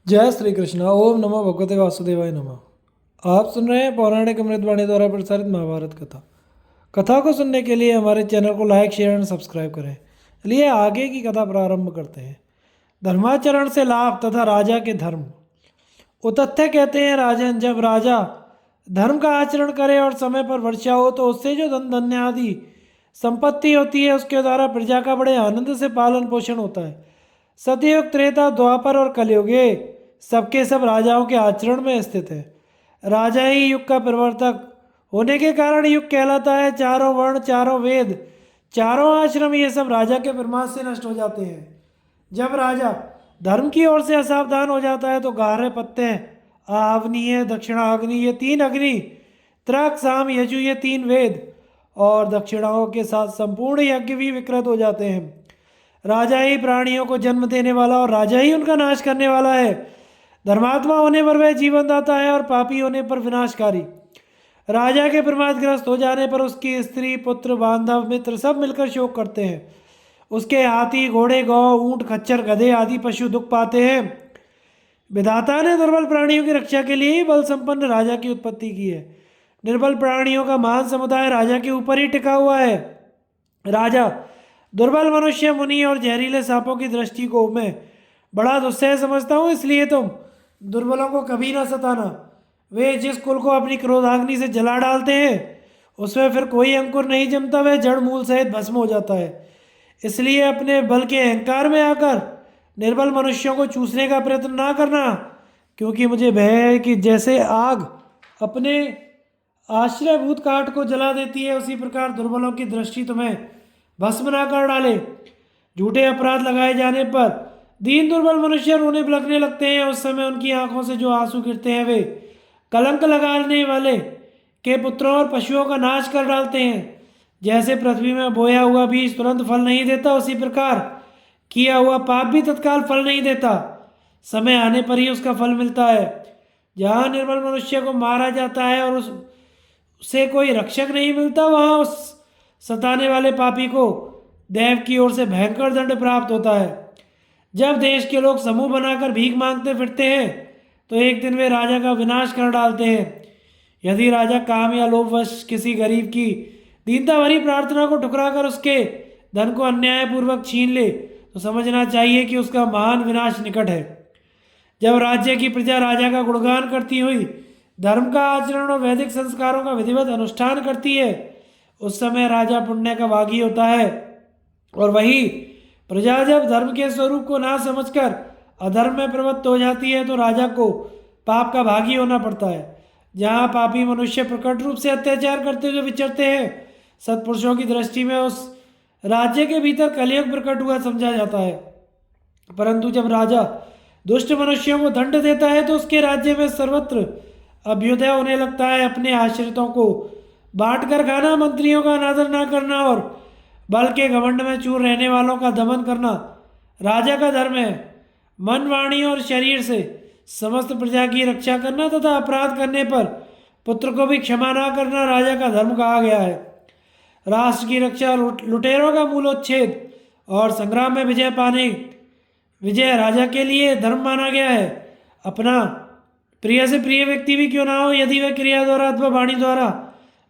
जय श्री कृष्ण। ओम नमो भगवते वासुदेवाय नमः। आप सुन रहे हैं पौराणिक अमृतवाणी द्वारा प्रसारित महाभारत कथा। कथा को सुनने के लिए हमारे चैनल को लाइक शेयर एंड सब्सक्राइब करें। चलिए आगे की कथा प्रारंभ करते हैं। धर्माचरण से लाभ तथा राजा के धर्म। उतथ्य कहते हैं, राजन, जब राजा धर्म का आचरण करे और समय पर वर्षा हो तो उससे जो धन धान्य आदि संपत्ति होती है उसके द्वारा प्रजा का बड़े आनंद से पालन पोषण होता है। सतयुग, त्रेता, द्वापर और कलयुग ये सबके सब राजाओं के आचरण में स्थित है। राजा ही युग का प्रवर्तक होने के कारण युग कहलाता है। चारों वर्ण, चारों वेद, चारों आश्रम ये सब राजा के प्रमाद से नष्ट हो जाते हैं। जब राजा धर्म की ओर से असावधान हो जाता है तो गार्ह, पत्य, आवनीय, दक्षिणाग्नि ये तीन अग्नि, त्रक, साम, यजु ये तीन वेद और दक्षिणाओं के साथ संपूर्ण यज्ञ भी विकृत हो जाते हैं। राजा ही प्राणियों को जन्म देने वाला और राजा ही उनका नाश करने वाला है। धर्मात्मा होने पर वह जीवन दाता है और पापी होने पर विनाशकारी। राजा के प्रमादग्रस्त हो जाने पर उसकी स्त्री, पुत्र, बांधव, मित्र सब मिलकर शोक करते हैं। उसके हाथी, घोड़े, गौ, ऊंट, खच्चर, गधे आदि पशु दुख पाते हैं। विधाता ने दुर्बल प्राणियों की रक्षा के लिए ही बल संपन्न राजा की उत्पत्ति की है। निर्बल प्राणियों का महान समुदाय राजा के ऊपर ही टिका हुआ है। राजा दुर्बल मनुष्य, मुनि और जहरीले सांपों की दृष्टि को मैं बड़ा दुस्सह समझता हूँ, इसलिए तुम दुर्बलों को कभी ना सताना। वे जिस कुल को अपनी क्रोधाग्नि से जला डालते हैं उसमें फिर कोई अंकुर नहीं जमता, वह जड़ मूल सहित भस्म हो जाता है। इसलिए अपने बल के अहंकार में आकर निर्बल मनुष्यों को चूसने का प्रयत्न ना करना, क्योंकि मुझे भय है कि जैसे आग अपने आश्रयभूत काठ को जला देती है उसी प्रकार दुर्बलों की दृष्टि तुम्हें भस्म ना कर डाले। झूठे अपराध लगाए जाने पर दीन दुर्बल मनुष्य रोने लगने लगते हैं। उस समय उनकी आंखों से जो आंसू गिरते हैं वे कलंक लगाने वाले के पुत्रों और पशुओं का नाश कर डालते हैं। जैसे पृथ्वी में बोया हुआ बीज तुरंत फल नहीं देता, उसी प्रकार किया हुआ पाप भी तत्काल फल नहीं देता, समय आने पर ही उसका फल मिलता है। जहाँ निर्बल मनुष्य को मारा जाता है और उससे कोई रक्षक नहीं मिलता, वहाँ उस सताने वाले पापी को देव की ओर से भयंकर दंड प्राप्त होता है। जब देश के लोग समूह बनाकर भीख मांगते फिरते हैं तो एक दिन वे राजा का विनाश कर डालते हैं। यदि राजा काम या लोभवश किसी गरीब की दीनता भरी प्रार्थना को ठुकराकर उसके धन को अन्यायपूर्वक छीन ले तो समझना चाहिए कि उसका महान विनाश निकट है। जब राज्य की प्रजा राजा का गुणगान करती हुई धर्म का आचरण और वैदिक संस्कारों का विधिवत अनुष्ठान करती है उस समय राजा पुण्य का भागी होता है। और वही प्रजा जब धर्म के स्वरूप को ना समझकर अधर्म में प्रवृत्त हो जाती है तो राजा को पाप का भागी होना पड़ता है। जहाँ पापी मनुष्य प्रकट रूप से अत्याचार करते हुए विचरते हैं, सत्पुरुषों की दृष्टि में उस राज्य के भीतर कलयुग प्रकट हुआ समझा जाता है। परंतु जब राजा दुष्ट मनुष्यों को दंड देता है तो उसके राज्य में सर्वत्र अभ्युदय होने लगता है। अपने आश्रितों को बांट कर खाना, मंत्रियों का अनादर न करना और बल के घमंड में चूर रहने वालों का दमन करना राजा का धर्म है। मन, वाणी और शरीर से समस्त प्रजा की रक्षा करना तथा अपराध करने पर पुत्र को भी क्षमा न करना राजा का धर्म कहा गया है। राष्ट्र की रक्षा, लुटेरों का मूलोच्छेद और संग्राम में विजय राजा के लिए धर्म माना गया है। अपना प्रिय से प्रिय व्यक्ति भी क्यों ना हो, यदि वह क्रिया द्वारा अथवा वाणी द्वारा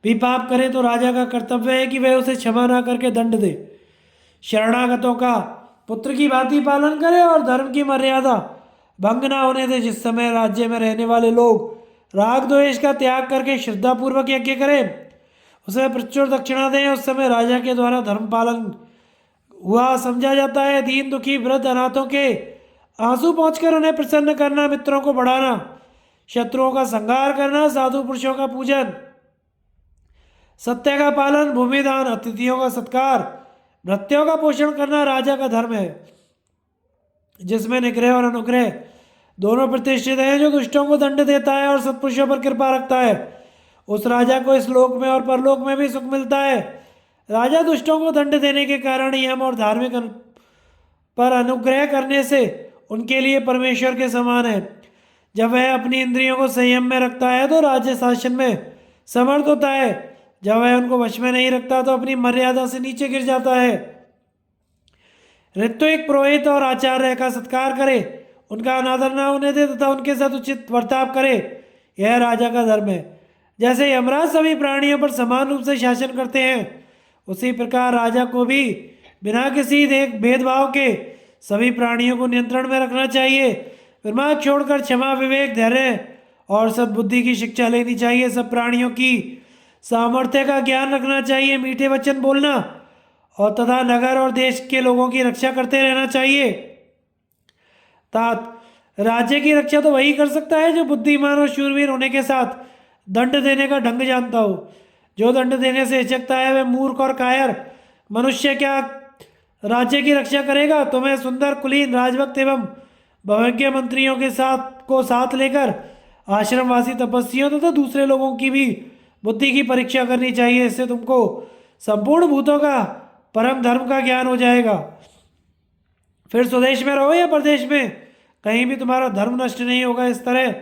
भी पाप करे तो राजा का कर्तव्य है कि वह उसे क्षमा ना करके दंड दे। शरणागतों का पुत्र की भांति पालन करे और धर्म की मर्यादा भंग ना होने दे। जिस समय राज्य में रहने वाले लोग राग द्वेष का त्याग करके श्रद्धापूर्वक यज्ञ करें, उसे प्रचुर दक्षिणा दें, उस समय राजा के द्वारा धर्म पालन हुआ समझा जाता है। दीन, दुखी, वृद्ध, अनाथों के आंसू पहुंचकर उन्हें प्रसन्न करना, मित्रों को बढ़ाना, शत्रुओं का संहार करना, साधु पुरुषों का पूजन, सत्य का पालन, भूमिदान, अतिथियों का सत्कार, भृत्यों का पोषण करना राजा का धर्म है। जिसमें निग्रह और अनुग्रह दोनों प्रतिष्ठित हैं, जो दुष्टों को दंड देता है और सत्पुरुषों पर कृपा रखता है, उस राजा को इस लोक में और परलोक में भी सुख मिलता है। राजा दुष्टों को दंड देने के कारण यम और धार्मिक पर अनुग्रह करने से उनके लिए परमेश्वर के समान है। जब वह अपनी इंद्रियों को संयम में रखता है तो राज्य शासन में समर्थ होता है। जब वह उनको वश में नहीं रखता तो अपनी मर्यादा से नीचे गिर जाता है। ऋत्विक, पुरोहित और आचार्य का सत्कार करे, उनका अनादर न होने दे तथा उनके साथ उचित बर्ताव करे, यह राजा का धर्म है। जैसे यमराज सभी प्राणियों पर समान रूप से शासन करते हैं, उसी प्रकार राजा को भी बिना किसी भेदभाव के सभी प्राणियों को नियंत्रण में रखना चाहिए। प्रमाद छोड़कर क्षमा, विवेक, धैर्य और सद्बुद्धि की शिक्षा लेनी चाहिए। सब प्राणियों की सामर्थ्य का ज्ञान रखना चाहिए। मीठे वचन बोलना और तथा नगर और देश के लोगों की रक्षा करते रहना चाहिए। तात राज्य की रक्षा तो वही कर सकता है जो बुद्धिमान और शूरवीर होने के साथ दंड देने का ढंग जानता हो। जो दंड देने से हिचकता है वह मूर्ख और कायर मनुष्य क्या राज्य की रक्षा करेगा। तुम्हें सुंदर, कुलीन, राजभक्त एवं भवज्ञ मंत्रियों के साथ लेकर आश्रमवासी तपस्वियों तथा दूसरे लोगों की भी बुद्धि की परीक्षा करनी चाहिए। इससे तुमको संपूर्ण भूतों का परम धर्म का ज्ञान हो जाएगा। फिर स्वदेश में रहो या प्रदेश में, कहीं भी तुम्हारा धर्म नष्ट नहीं होगा। इस तरह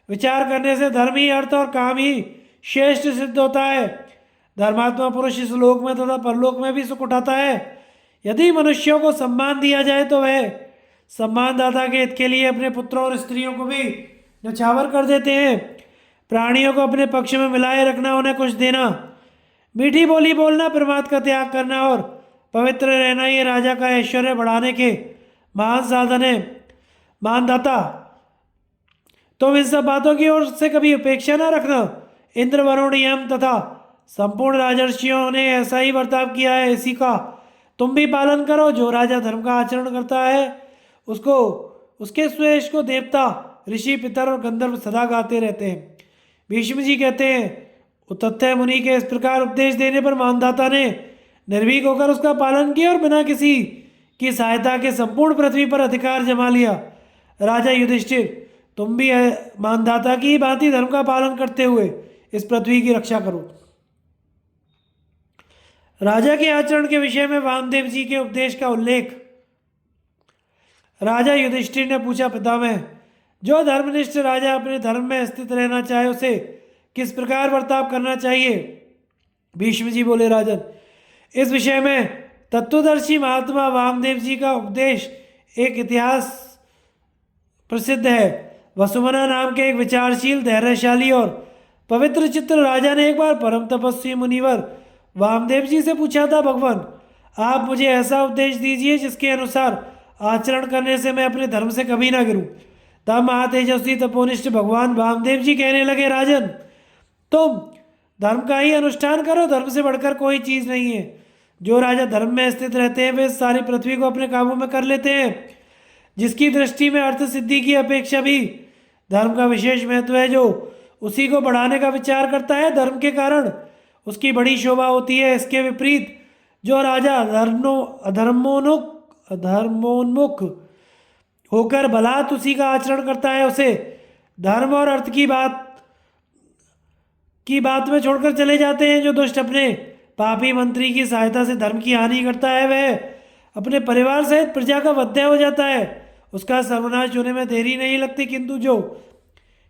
विचार करने से धर्म ही, अर्थ और काम ही श्रेष्ठ सिद्ध होता है। धर्मात्मा पुरुष इस लोक में तथा परलोक में भी सुख उठाता है। यदि मनुष्यों को सम्मान दिया जाए तो वह सम्मानदाता के हित के लिए अपने पुत्रों और स्त्रियों को भी न्यौछावर कर देते हैं। प्राणियों को अपने पक्ष में मिलाए रखना, उन्हें कुछ देना, मीठी बोली बोलना, प्रमाद का त्याग करना और पवित्र रहना, ये राजा का ऐश्वर्य बढ़ाने के महान साधन है। मानदाता, तुम इन सब बातों की ओर से कभी उपेक्षा न रखना। इंद्र, वरुण, यम तथा संपूर्ण राजर्षियों ने ऐसा ही बर्ताव किया है, इसी का तुम भी पालन करो। जो राजा धर्म का आचरण करता है उसको, उसके श्रेष्ठ को देवता, ऋषि, पितर और गंधर्व सदा गाते रहते हैं। भीष्म जी कहते हैं, उत्तत्य मुनि के इस प्रकार उपदेश देने पर मानदाता ने निर्भीक होकर उसका पालन किया और बिना किसी की सहायता के संपूर्ण पृथ्वी पर अधिकार जमा लिया। राजा युधिष्ठिर, तुम भी मानदाता की भांति धर्म का पालन करते हुए इस पृथ्वी की रक्षा करो। राजा के आचरण के विषय में वामदेव जी के उपदेश का उल्लेख। राजा युधिष्ठिर ने पूछा, पितामह, जो धर्मनिष्ठ राजा अपने धर्म में स्थित रहना चाहे उसे किस प्रकार बर्ताव करना चाहिए। भीष्म जी बोले, राजन, इस विषय में तत्वदर्शी महात्मा वामदेव जी का उपदेश एक इतिहास प्रसिद्ध है। वसुमना नाम के एक विचारशील, धैर्यशाली और पवित्र चित्त राजा ने एक बार परम तपस्वी मुनिवर वामदेव जी से पूछा था, भगवान, आप मुझे ऐसा उपदेश दीजिए जिसके अनुसार आचरण करने से मैं अपने धर्म से कभी ना गिरूं। तब महातेजस्वी तपोनिष्ठ भगवान वामदेव जी कहने लगे, राजन, तुम धर्म का ही अनुष्ठान करो, धर्म से बढ़कर कोई चीज़ नहीं है। जो राजा धर्म में स्थित रहते हैं वे सारी पृथ्वी को अपने काबू में कर लेते हैं। जिसकी दृष्टि में अर्थ सिद्धि की अपेक्षा भी धर्म का विशेष महत्व है, जो उसी को बढ़ाने का विचार करता है, धर्म के कारण उसकी बड़ी शोभा होती है। इसके विपरीत जो राजा अधर्मोन्मुख होकर बलात् उसी का आचरण करता है, उसे धर्म और अर्थ की बात में छोड़कर चले जाते हैं। जो दुष्ट अपने पापी मंत्री की सहायता से धर्म की हानि करता है वह अपने परिवार सहित प्रजा का वध्य हो जाता है। उसका सर्वनाश होने में देरी नहीं लगती। किंतु जो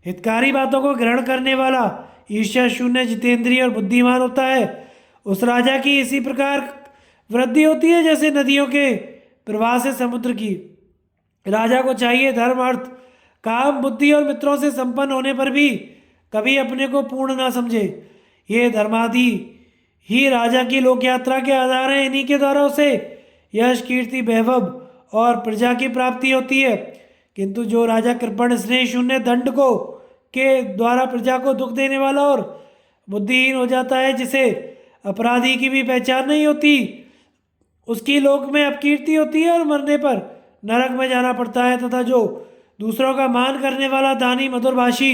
हितकारी बातों को ग्रहण करने वाला, ईर्ष्या शून्य, जितेंद्रिय और बुद्धिमान होता है, उस राजा की इसी प्रकार वृद्धि होती है जैसे नदियों के प्रवाह से समुद्र की। राजा को चाहिए धर्म, अर्थ, काम, बुद्धि और मित्रों से संपन्न होने पर भी कभी अपने को पूर्ण ना समझे। ये धर्मादि ही राजा की लोक यात्रा के आधार हैं। इन्हीं के द्वारा उसे यश, कीर्ति, वैभव और प्रजा की प्राप्ति होती है। किंतु जो राजा कृपण, स्नेह शून्य, दंड को के द्वारा प्रजा को दुख देने वाला और बुद्धिहीन हो जाता है, जिसे अपराधी की भी पहचान नहीं होती, उसकी लोक में अपकीर्ति होती है और मरने पर नरक में जाना पड़ता है। तथा जो दूसरों का मान करने वाला, दानी, मधुरभाषी,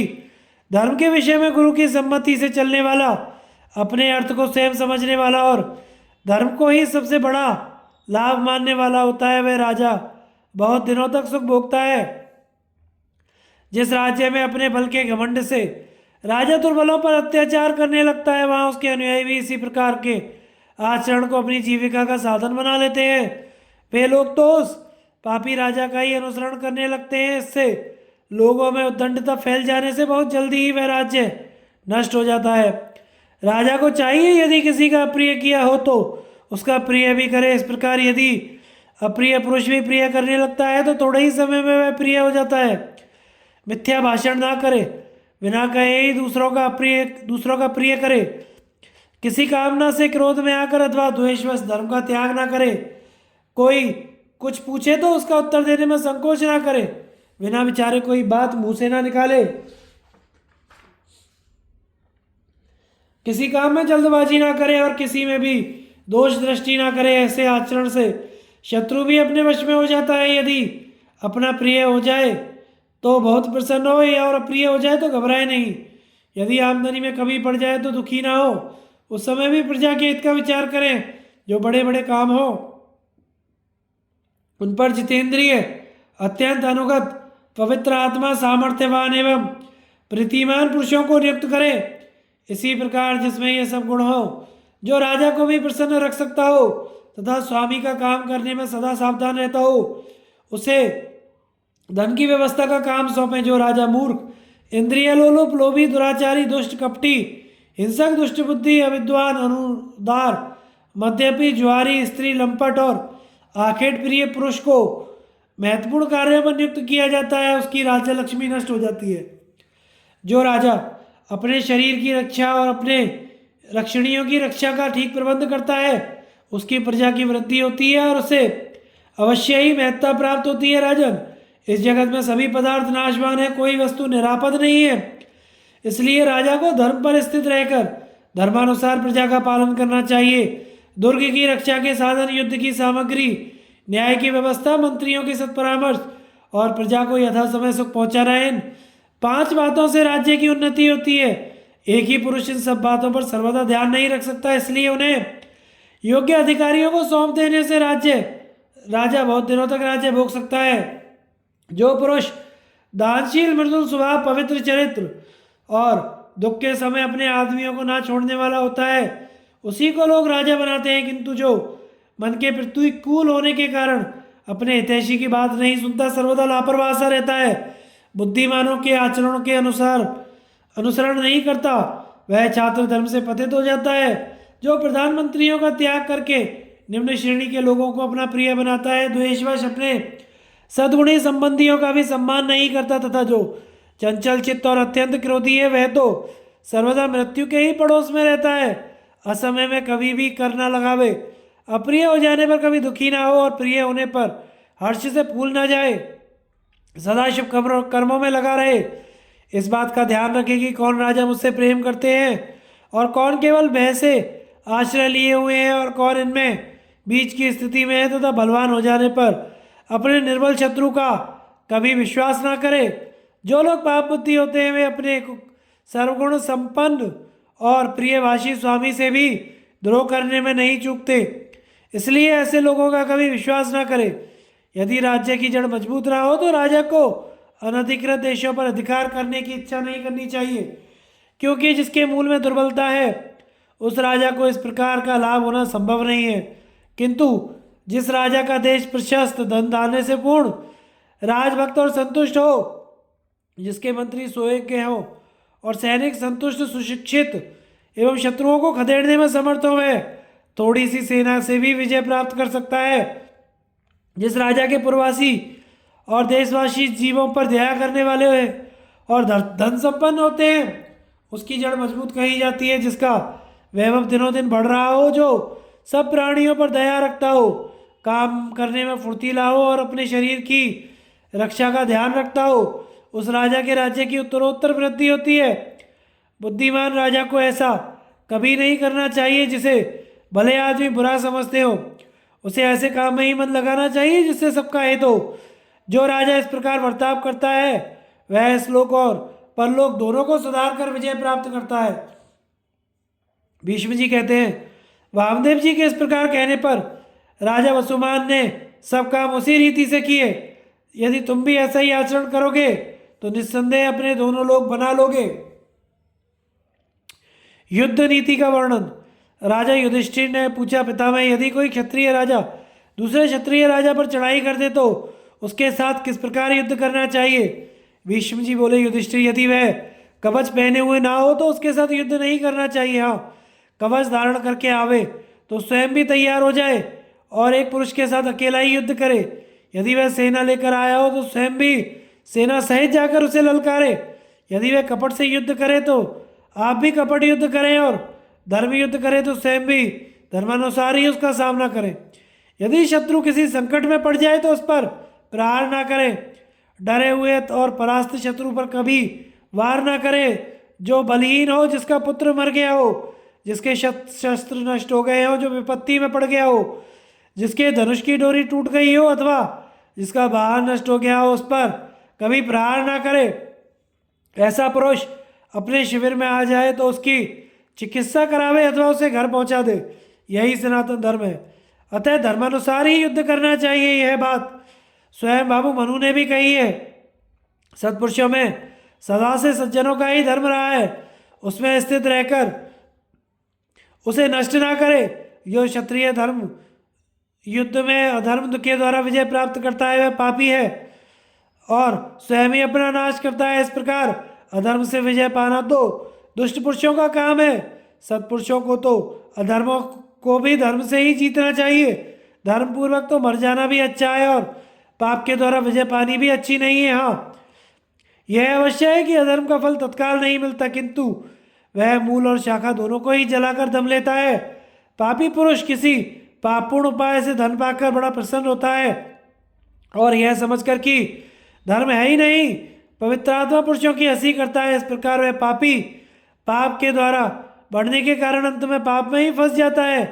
धर्म के विषय में गुरु की सम्मति से चलने वाला, अपने अर्थ को स्वयं समझने वाला और धर्म को ही सबसे बड़ा लाभ मानने वाला होता है, वह राजा बहुत दिनों तक सुख भोगता है। जिस राज्य में अपने बल के घमंड से राजा दुर्बलों पर अत्याचार करने लगता है, वहाँ उसके अनुयायी भी इसी प्रकार के आचरण को अपनी जीविका का साधन बना लेते हैं। वे लोग तो उस पापी राजा का ही अनुसरण करने लगते हैं। इससे लोगों में उद्दंडता फैल जाने से बहुत जल्दी ही वह राज्य नष्ट हो जाता है। राजा को चाहिए यदि किसी का प्रिय किया हो तो उसका प्रिय भी करे। इस प्रकार यदि अप्रिय पुरुष भी प्रिय करने लगता है तो थोड़े ही समय में वह प्रिय हो जाता है। मिथ्या भाषण ना करे, बिना कहे ही दूसरों का प्रिय करे। किसी कामना से क्रोध में आकर अथवा द्वेषवश धर्म का त्याग ना करे। कोई कुछ पूछे तो उसका उत्तर देने में संकोच ना करे। बिना विचारे कोई बात मुंह से ना निकाले। किसी काम में जल्दबाजी ना करे और किसी में भी दोष दृष्टि ना करे। ऐसे आचरण से शत्रु भी अपने वश में हो जाता है। यदि अपना प्रिय हो जाए तो बहुत प्रसन्न हो, और अप्रिय हो जाए तो घबराए नहीं। यदि आमदनी में कमी पड़ जाए तो दुखी ना हो। उस समय भी प्रजा के हित का विचार करें। जो बड़े बड़े काम हो उन पर जितेंद्रिय, अत्यंत अनुगत, पवित्र आत्मा, सामर्थ्यवान एवं प्रीतिमान पुरुषों को नियुक्त करे। इसी प्रकार जिसमें ये सब गुण हो, जो राजा को भी प्रसन्न रख सकता हो तथा स्वामी का काम करने में सदा सावधान रहता हो, उसे धन की व्यवस्था का काम सौंपे। जो राजा मूर्ख, इंद्रिय लोलुप, लोभी, दुराचारी, दुष्ट, कपटी, हिंसक, दुष्ट बुद्धि, अविद्वान, अनुदार, मद्यपी, जुआरी, स्त्री, लंपट और आखेट प्रिय पुरुष को महत्वपूर्ण कार्यों पर नियुक्त किया जाता है, उसकी राज्य लक्ष्मी नष्ट हो जाती है। जो राजा अपने शरीर की रक्षा और अपने रक्षणियों की रक्षा का ठीक प्रबंध करता है, उसकी प्रजा की वृद्धि होती है और उसे अवश्य ही महत्ता प्राप्त होती है। राजन, इस जगत में सभी पदार्थ नाशवान है, कोई वस्तु निरापद नहीं है। इसलिए राजा को धर्म पर स्थित रहकर धर्मानुसार प्रजा का पालन करना चाहिए। दुर्ग की रक्षा के साधन, युद्ध की सामग्री, न्याय की व्यवस्था, मंत्रियों के सत्परामर्श और प्रजा को यथा समय सुख पहुंचाना, इन 5 बातों से राज्य की उन्नति होती है। एक ही पुरुष इन सब बातों पर सर्वदा ध्यान नहीं रख सकता, इसलिए उन्हें योग्य अधिकारियों को सौंप देने से राजा बहुत दिनों तक राज्य भोग सकता है। जो पुरुष दानशील, मृदुल स्वभाव, पवित्र चरित्र और दुख के समय अपने आदमियों को ना छोड़ने वाला होता है, उसी को लोग राजा बनाते हैं। किंतु जो मन के प्रतिकूल होने के कारण अपने हितैषी की बात नहीं सुनता, सर्वदा लापरवाह सा रहता है, बुद्धिमानों के आचरणों के अनुसरण नहीं करता, वह छात्र धर्म से पतित हो जाता है। जो प्रधानमंत्रियों का त्याग करके निम्न श्रेणी के लोगों को अपना प्रिय बनाता है, द्वेषवश अपने सद्गुणी संबंधियों का भी सम्मान नहीं करता, तथा जो चंचल चित्त और अत्यंत क्रोधी है, वह तो सर्वदा मृत्यु के ही पड़ोस में रहता है। असमय में कभी भी कर ना लगावे, अप्रिय हो जाने पर कभी दुखी ना हो और प्रिय होने पर हर्ष से फूल ना जाए, सदा शुभ कर्मों में लगा रहे। इस बात का ध्यान रखे कि कौन राजा मुझसे प्रेम करते हैं और कौन केवल भय से आश्रय लिए हुए हैं और कौन इनमें बीच की स्थिति में है, तथा बलवान हो जाने पर अपने निर्बल शत्रु का कभी विश्वास ना करे। जो लोग पाप बुद्धि होते हैं वे अपने सर्वगुण संपन्न और प्रियभाषी स्वामी से भी द्रोह करने में नहीं चूकते, इसलिए ऐसे लोगों का कभी विश्वास ना करे। यदि राज्य की जड़ मजबूत ना हो तो राजा को अनधिकृत देशों पर अधिकार करने की इच्छा नहीं करनी चाहिए, क्योंकि जिसके मूल में दुर्बलता है उस राजा को इस प्रकार का लाभ होना संभव नहीं है। किंतु जिस राजा का देश प्रशस्त, धन धान्य से पूर्ण, राजभक्त और संतुष्ट हो, जिसके मंत्री सुयोग्य हो और सैनिक संतुष्ट, सुशिक्षित एवं शत्रुओं को खदेड़ने में समर्थ हो, वह थोड़ी सी सेना से भी विजय प्राप्त कर सकता है। जिस राजा के पूर्ववासी और देशवासी जीवों पर दया करने वाले हैं और धन संपन्न होते हैं, उसकी जड़ मजबूत कही जाती है। जिसका वैभव दिनों दिन बढ़ रहा हो, जो सब प्राणियों पर दया रखता हो, काम करने में फुर्तीला हो और अपने शरीर की रक्षा का ध्यान रखता हो, उस राजा के राज्य की उत्तरोत्तर वृद्धि होती है। बुद्धिमान राजा को ऐसा कभी नहीं करना चाहिए जिसे भले आदमी बुरा समझते हो। उसे ऐसे काम में ही मन लगाना चाहिए जिससे सबका हित हो। जो राजा इस प्रकार बर्ताव करता है वह इस-लोक और परलोक दोनों को सुधार कर विजय प्राप्त करता है। भीष्म जी कहते हैं, वामदेव जी के इस प्रकार कहने पर राजा वसुमान ने सब काम उसी रीति से किए। यदि तुम भी ऐसा ही आचरण करोगे तो निस्संदेह अपने दोनों लोग बना लोगे। युद्ध नीति का वर्णन। राजा युधिष्ठिर ने पूछा, पितामह, यदि कोई क्षत्रिय राजा दूसरे क्षत्रिय राजा पर चढ़ाई कर दे तो उसके साथ किस प्रकार युद्ध करना चाहिए? भीष्म जी बोले, युधिष्ठिर, यदि वह कवच पहने हुए ना हो तो उसके साथ युद्ध नहीं करना चाहिए। हाँ, कवच धारण करके आवे तो स्वयं भी तैयार हो जाए और एक पुरुष के साथ अकेला ही युद्ध करे। यदि वह सेना लेकर आया हो तो स्वयं भी सेना सहित जाकर उसे ललकारे। यदि वह कपट से युद्ध करे तो आप भी कपट युद्ध करें, और धर्म युद्ध करे तो स्वयं भी धर्मानुसार ही उसका सामना करें। यदि शत्रु किसी संकट में पड़ जाए तो उस पर प्रहार ना करें। डरे हुए और परास्त शत्रु पर कभी वार ना करें। जो बलहीन हो, जिसका पुत्र मर गया हो, जिसके शस्त्र नष्ट हो गए हो, जो विपत्ति में पड़ गया हो, जिसके धनुष की डोरी टूट गई हो अथवा जिसका वाहन नष्ट हो गया हो, उस पर कभी प्रहार ना करे। ऐसा पुरुष अपने शिविर में आ जाए तो उसकी चिकित्सा करावे अथवा उसे घर पहुंचा दे। यही सनातन धर्म है। अतः धर्मानुसार ही युद्ध करना चाहिए। यह बात स्वयं बाबू मनु ने भी कही है। सत्पुरुषों में सदा से सज्जनों का ही धर्म रहा है, उसमें स्थित रहकर उसे नष्ट ना करे। जो क्षत्रिय धर्म युद्ध में अधर्म के द्वारा विजय प्राप्त करता है वह पापी है और स्वयं ही अपना नाश करता है। इस प्रकार अधर्म से विजय पाना तो दुष्ट पुरुषों का काम है। सत्पुरुषों को तो अधर्मों को भी धर्म से ही जीतना चाहिए। धर्म पूर्वक तो मर जाना भी अच्छा है और पाप के द्वारा विजय पानी भी अच्छी नहीं है। हाँ, यह अवश्य है कि अधर्म का फल तत्काल नहीं मिलता, किंतु वह मूल और शाखा दोनों को ही जलाकर दम लेता है। पापी पुरुष किसी पापपूर्ण उपाय से धन पाकर बड़ा प्रसन्न होता है और यह समझकर कि धर्म है ही नहीं, पवित्रात्मा पुरुषों की हंसी करता है। इस प्रकार वह पापी पाप के द्वारा बढ़ने के कारण अंत में पाप में ही फंस जाता है।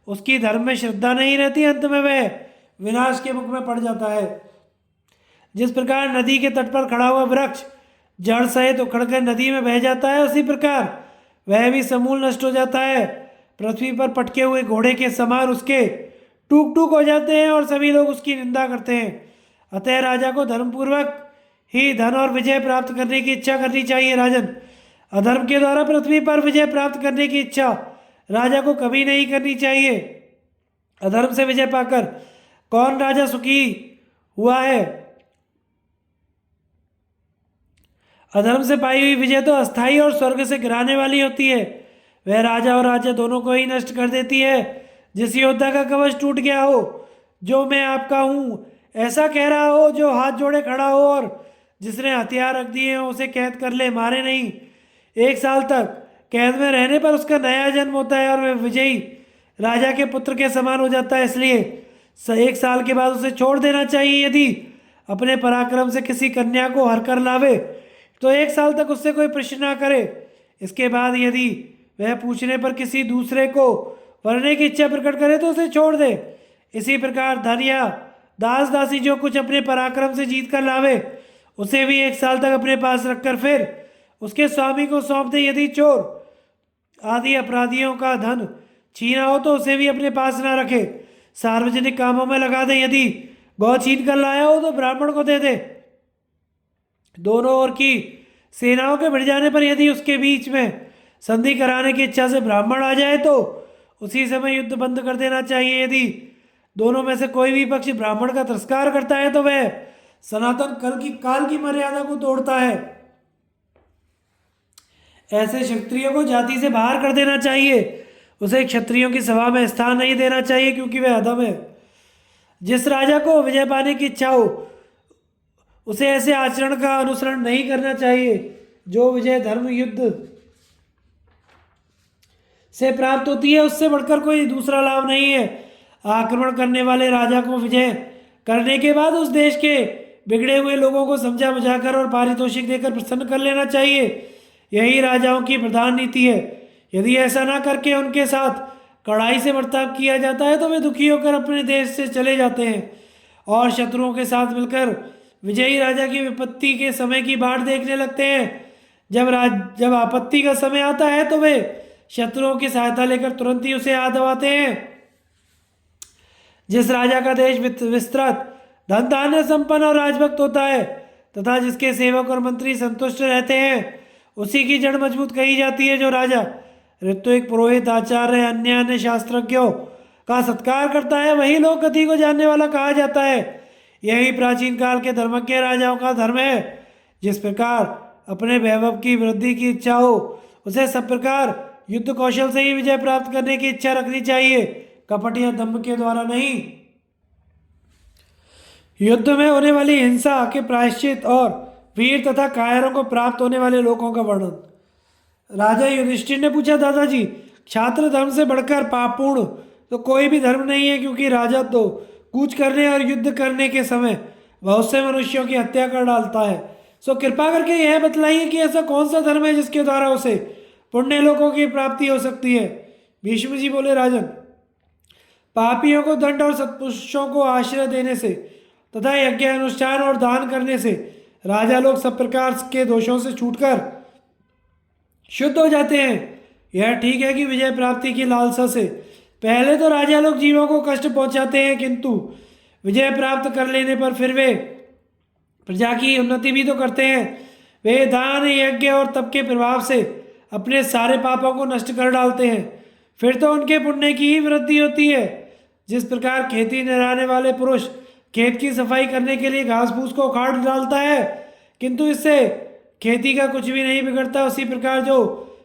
उसकी धर्म में श्रद्धा नहीं रहती, अंत में वह विनाश के मुख में पड़ जाता है। जिस प्रकार नदी के तट पर खड़ा हुआ वृक्ष जड़ सहित उखड़कर नदी में बह जाता है, उसी प्रकार वह भी समूल नष्ट हो जाता है। पृथ्वी पर पटके हुए घोड़े के समान उसके टूक टूक हो जाते हैं और सभी लोग उसकी निंदा करते हैं। अतः राजा को धर्मपूर्वक ही धन और विजय प्राप्त करने की इच्छा करनी चाहिए। राजन, अधर्म के द्वारा पृथ्वी पर विजय प्राप्त करने की इच्छा राजा को कभी नहीं करनी चाहिए। अधर्म से विजय पाकर कौन राजा सुखी हुआ है? अधर्म से पाई हुई विजय तो अस्थायी और स्वर्ग से गिराने वाली होती है। वह राजा और राज्य दोनों को ही नष्ट कर देती है। जिस योद्धा का कवच टूट गया हो, जो मैं आपका हूँ ऐसा कह रहा हो, जो हाथ जोड़े खड़ा हो और जिसने हथियार रख दिए हो उसे कैद कर ले, मारे नहीं। 1 साल तक कैद में रहने पर उसका नया जन्म होता है और वह विजयी राजा के पुत्र के समान हो जाता है। इसलिए 1 साल के बाद उसे छोड़ देना चाहिए। यदि अपने पराक्रम से किसी कन्या को हर कर लावे तो 1 साल तक उससे कोई प्रश्न ना करे। इसके बाद यदि वह पूछने पर किसी दूसरे को वरने की इच्छा प्रकट करे तो उसे छोड़ दे। इसी प्रकार धन या दास दासी जो कुछ अपने पराक्रम से जीत कर लावे उसे भी 1 साल तक अपने पास रखकर फिर उसके स्वामी को सौंप दे। यदि चोर आदि अपराधियों का धन छीना हो तो उसे भी अपने पास ना रखे, सार्वजनिक कामों में लगा दे। यदि गौ छीन कर लाया हो तो ब्राह्मण को दे दे। दोनों ओर की सेनाओं के भिड़ जाने पर यदि उसके बीच में संधि कराने की इच्छा से ब्राह्मण आ जाए तो उसी समय युद्ध बंद कर देना चाहिए। यदि दोनों में से कोई भी पक्ष ब्राह्मण का तिरस्कार करता है तो वह सनातन काल की मर्यादा को तोड़ता है। ऐसे क्षत्रियों को जाति से बाहर कर देना चाहिए। उसे क्षत्रियों की सभा में स्थान नहीं देना चाहिए, क्योंकि वह अधम है। जिस राजा को विजय पाने की इच्छा हो उसे ऐसे आचरण का अनुसरण नहीं करना चाहिए। जो विजय धर्म युद्ध से प्राप्त होती है उससे बढ़कर कोई दूसरा लाभ नहीं है। आक्रमण करने वाले राजा को विजय करने के बाद उस देश के बिगड़े हुए लोगों को समझा बुझाकर और पारितोषिक देकर प्रसन्न कर लेना चाहिए। यही राजाओं की प्रधान नीति है। यदि ऐसा ना करके उनके साथ कड़ाई से बर्ताव किया जाता है तो वे दुखी होकर अपने देश से चले जाते हैं और शत्रुओं के साथ मिलकर विजयी राजा की विपत्ति के समय की बाट देखने लगते हैं। जब आपत्ति का समय आता है तो वे शत्रुओं की सहायता लेकर तुरंत ही उसे हाथ दबाते हैं। जिस राजा का देश विस्तृत धन धान्य संपन्न और राजभक्त होता है तथा जिसके सेवक और मंत्री संतुष्ट रहते हैं उसी की जड़ मजबूत कही जाती है। जो राजा ऋत्विक, पुरोहित, आचार्य, अन्य शास्त्रज्ञों का सत्कार करता है वही लोक गति को जानने वाला कहा जाता है। यही प्राचीन काल के धर्मज्ञ राजाओं का धर्म है। जिस प्रकार अपने वैभव की वृद्धि की इच्छा हो उसे सब प्रकार युद्ध कौशल से ही विजय प्राप्त करने की इच्छा रखनी चाहिए। कपट या दंभ के द्वारा नहीं। युद्ध में होने वाली हिंसा के प्रायश्चित और वीर तथा कायरों को प्राप्त होने वाले लोगों का वर्णन। राजा युधिष्ठिर ने पूछा, दादाजी, छात्र धर्म से बढ़कर पापपूर्ण तो कोई भी धर्म नहीं है, क्योंकि राजा तो कूच करने और युद्ध करने के समय बहुत से मनुष्यों की हत्या कर डालता है। सो कृपा करके यह बतलाइए कि ऐसा कौन सा धर्म है जिसके द्वारा उसे पुण्य लोगों की प्राप्ति हो सकती है। भीष्म जी बोले, राजन, पापियों को दंड और सत्पुरुषों को आश्रय देने से तथा यज्ञ अनुष्ठान और दान करने से राजा लोग सब प्रकार के दोषों से छूटकर शुद्ध हो जाते हैं। यह ठीक है कि विजय प्राप्ति की लालसा से पहले तो राजा लोग जीवों को कष्ट पहुंचाते हैं, किंतु विजय प्राप्त कर लेने पर फिर वे प्रजा की उन्नति भी तो करते हैं। वे दान, यज्ञ और तप के प्रभाव से अपने सारे पापों को नष्ट कर डालते हैं, फिर तो उनके पुण्य की ही वृद्धि होती है। जिस प्रकार खेती निराने वाले पुरुष खेत की सफाई करने के लिए घास फूस को उखाड़ डालता है, किंतु इससे खेती का कुछ भी नहीं बिगड़ता, उसी प्रकार जो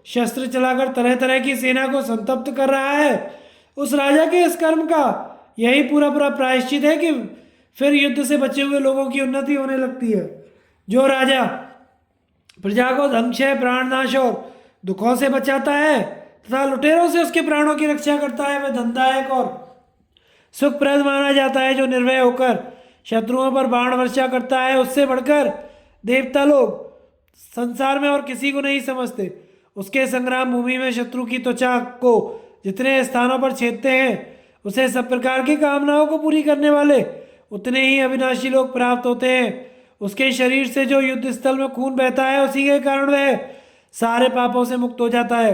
शस्त्र चलाकर तरह तरह की सेना को संतप्त कर रहा है, उस राजा के इस कर्म का यही पूरा पूरा प्रायश्चित है कि फिर युद्ध से बचे हुए लोगों की उन्नति होने लगती है। जो राजा प्रजा को धनक्षय, प्राणनाश और दुखों से बचाता है तथा लुटेरों से उसके प्राणों की रक्षा करता है, वह धनदायक और सुखप्रद माना जाता है। जो निर्भय होकर शत्रुओं पर बाण वर्षा करता है, उससे बढ़कर देवता लोग संसार में और किसी को नहीं समझते। उसके संग्राम भूमि में शत्रु की त्वचा को जितने स्थानों पर छेदते हैं, उसे सब प्रकार की कामनाओं को पूरी करने वाले उतने ही अविनाशी लोग प्राप्त होते हैं। उसके शरीर से जो युद्ध स्थल में खून बहता है, उसी के कारण वह सारे पापों से मुक्त हो जाता है।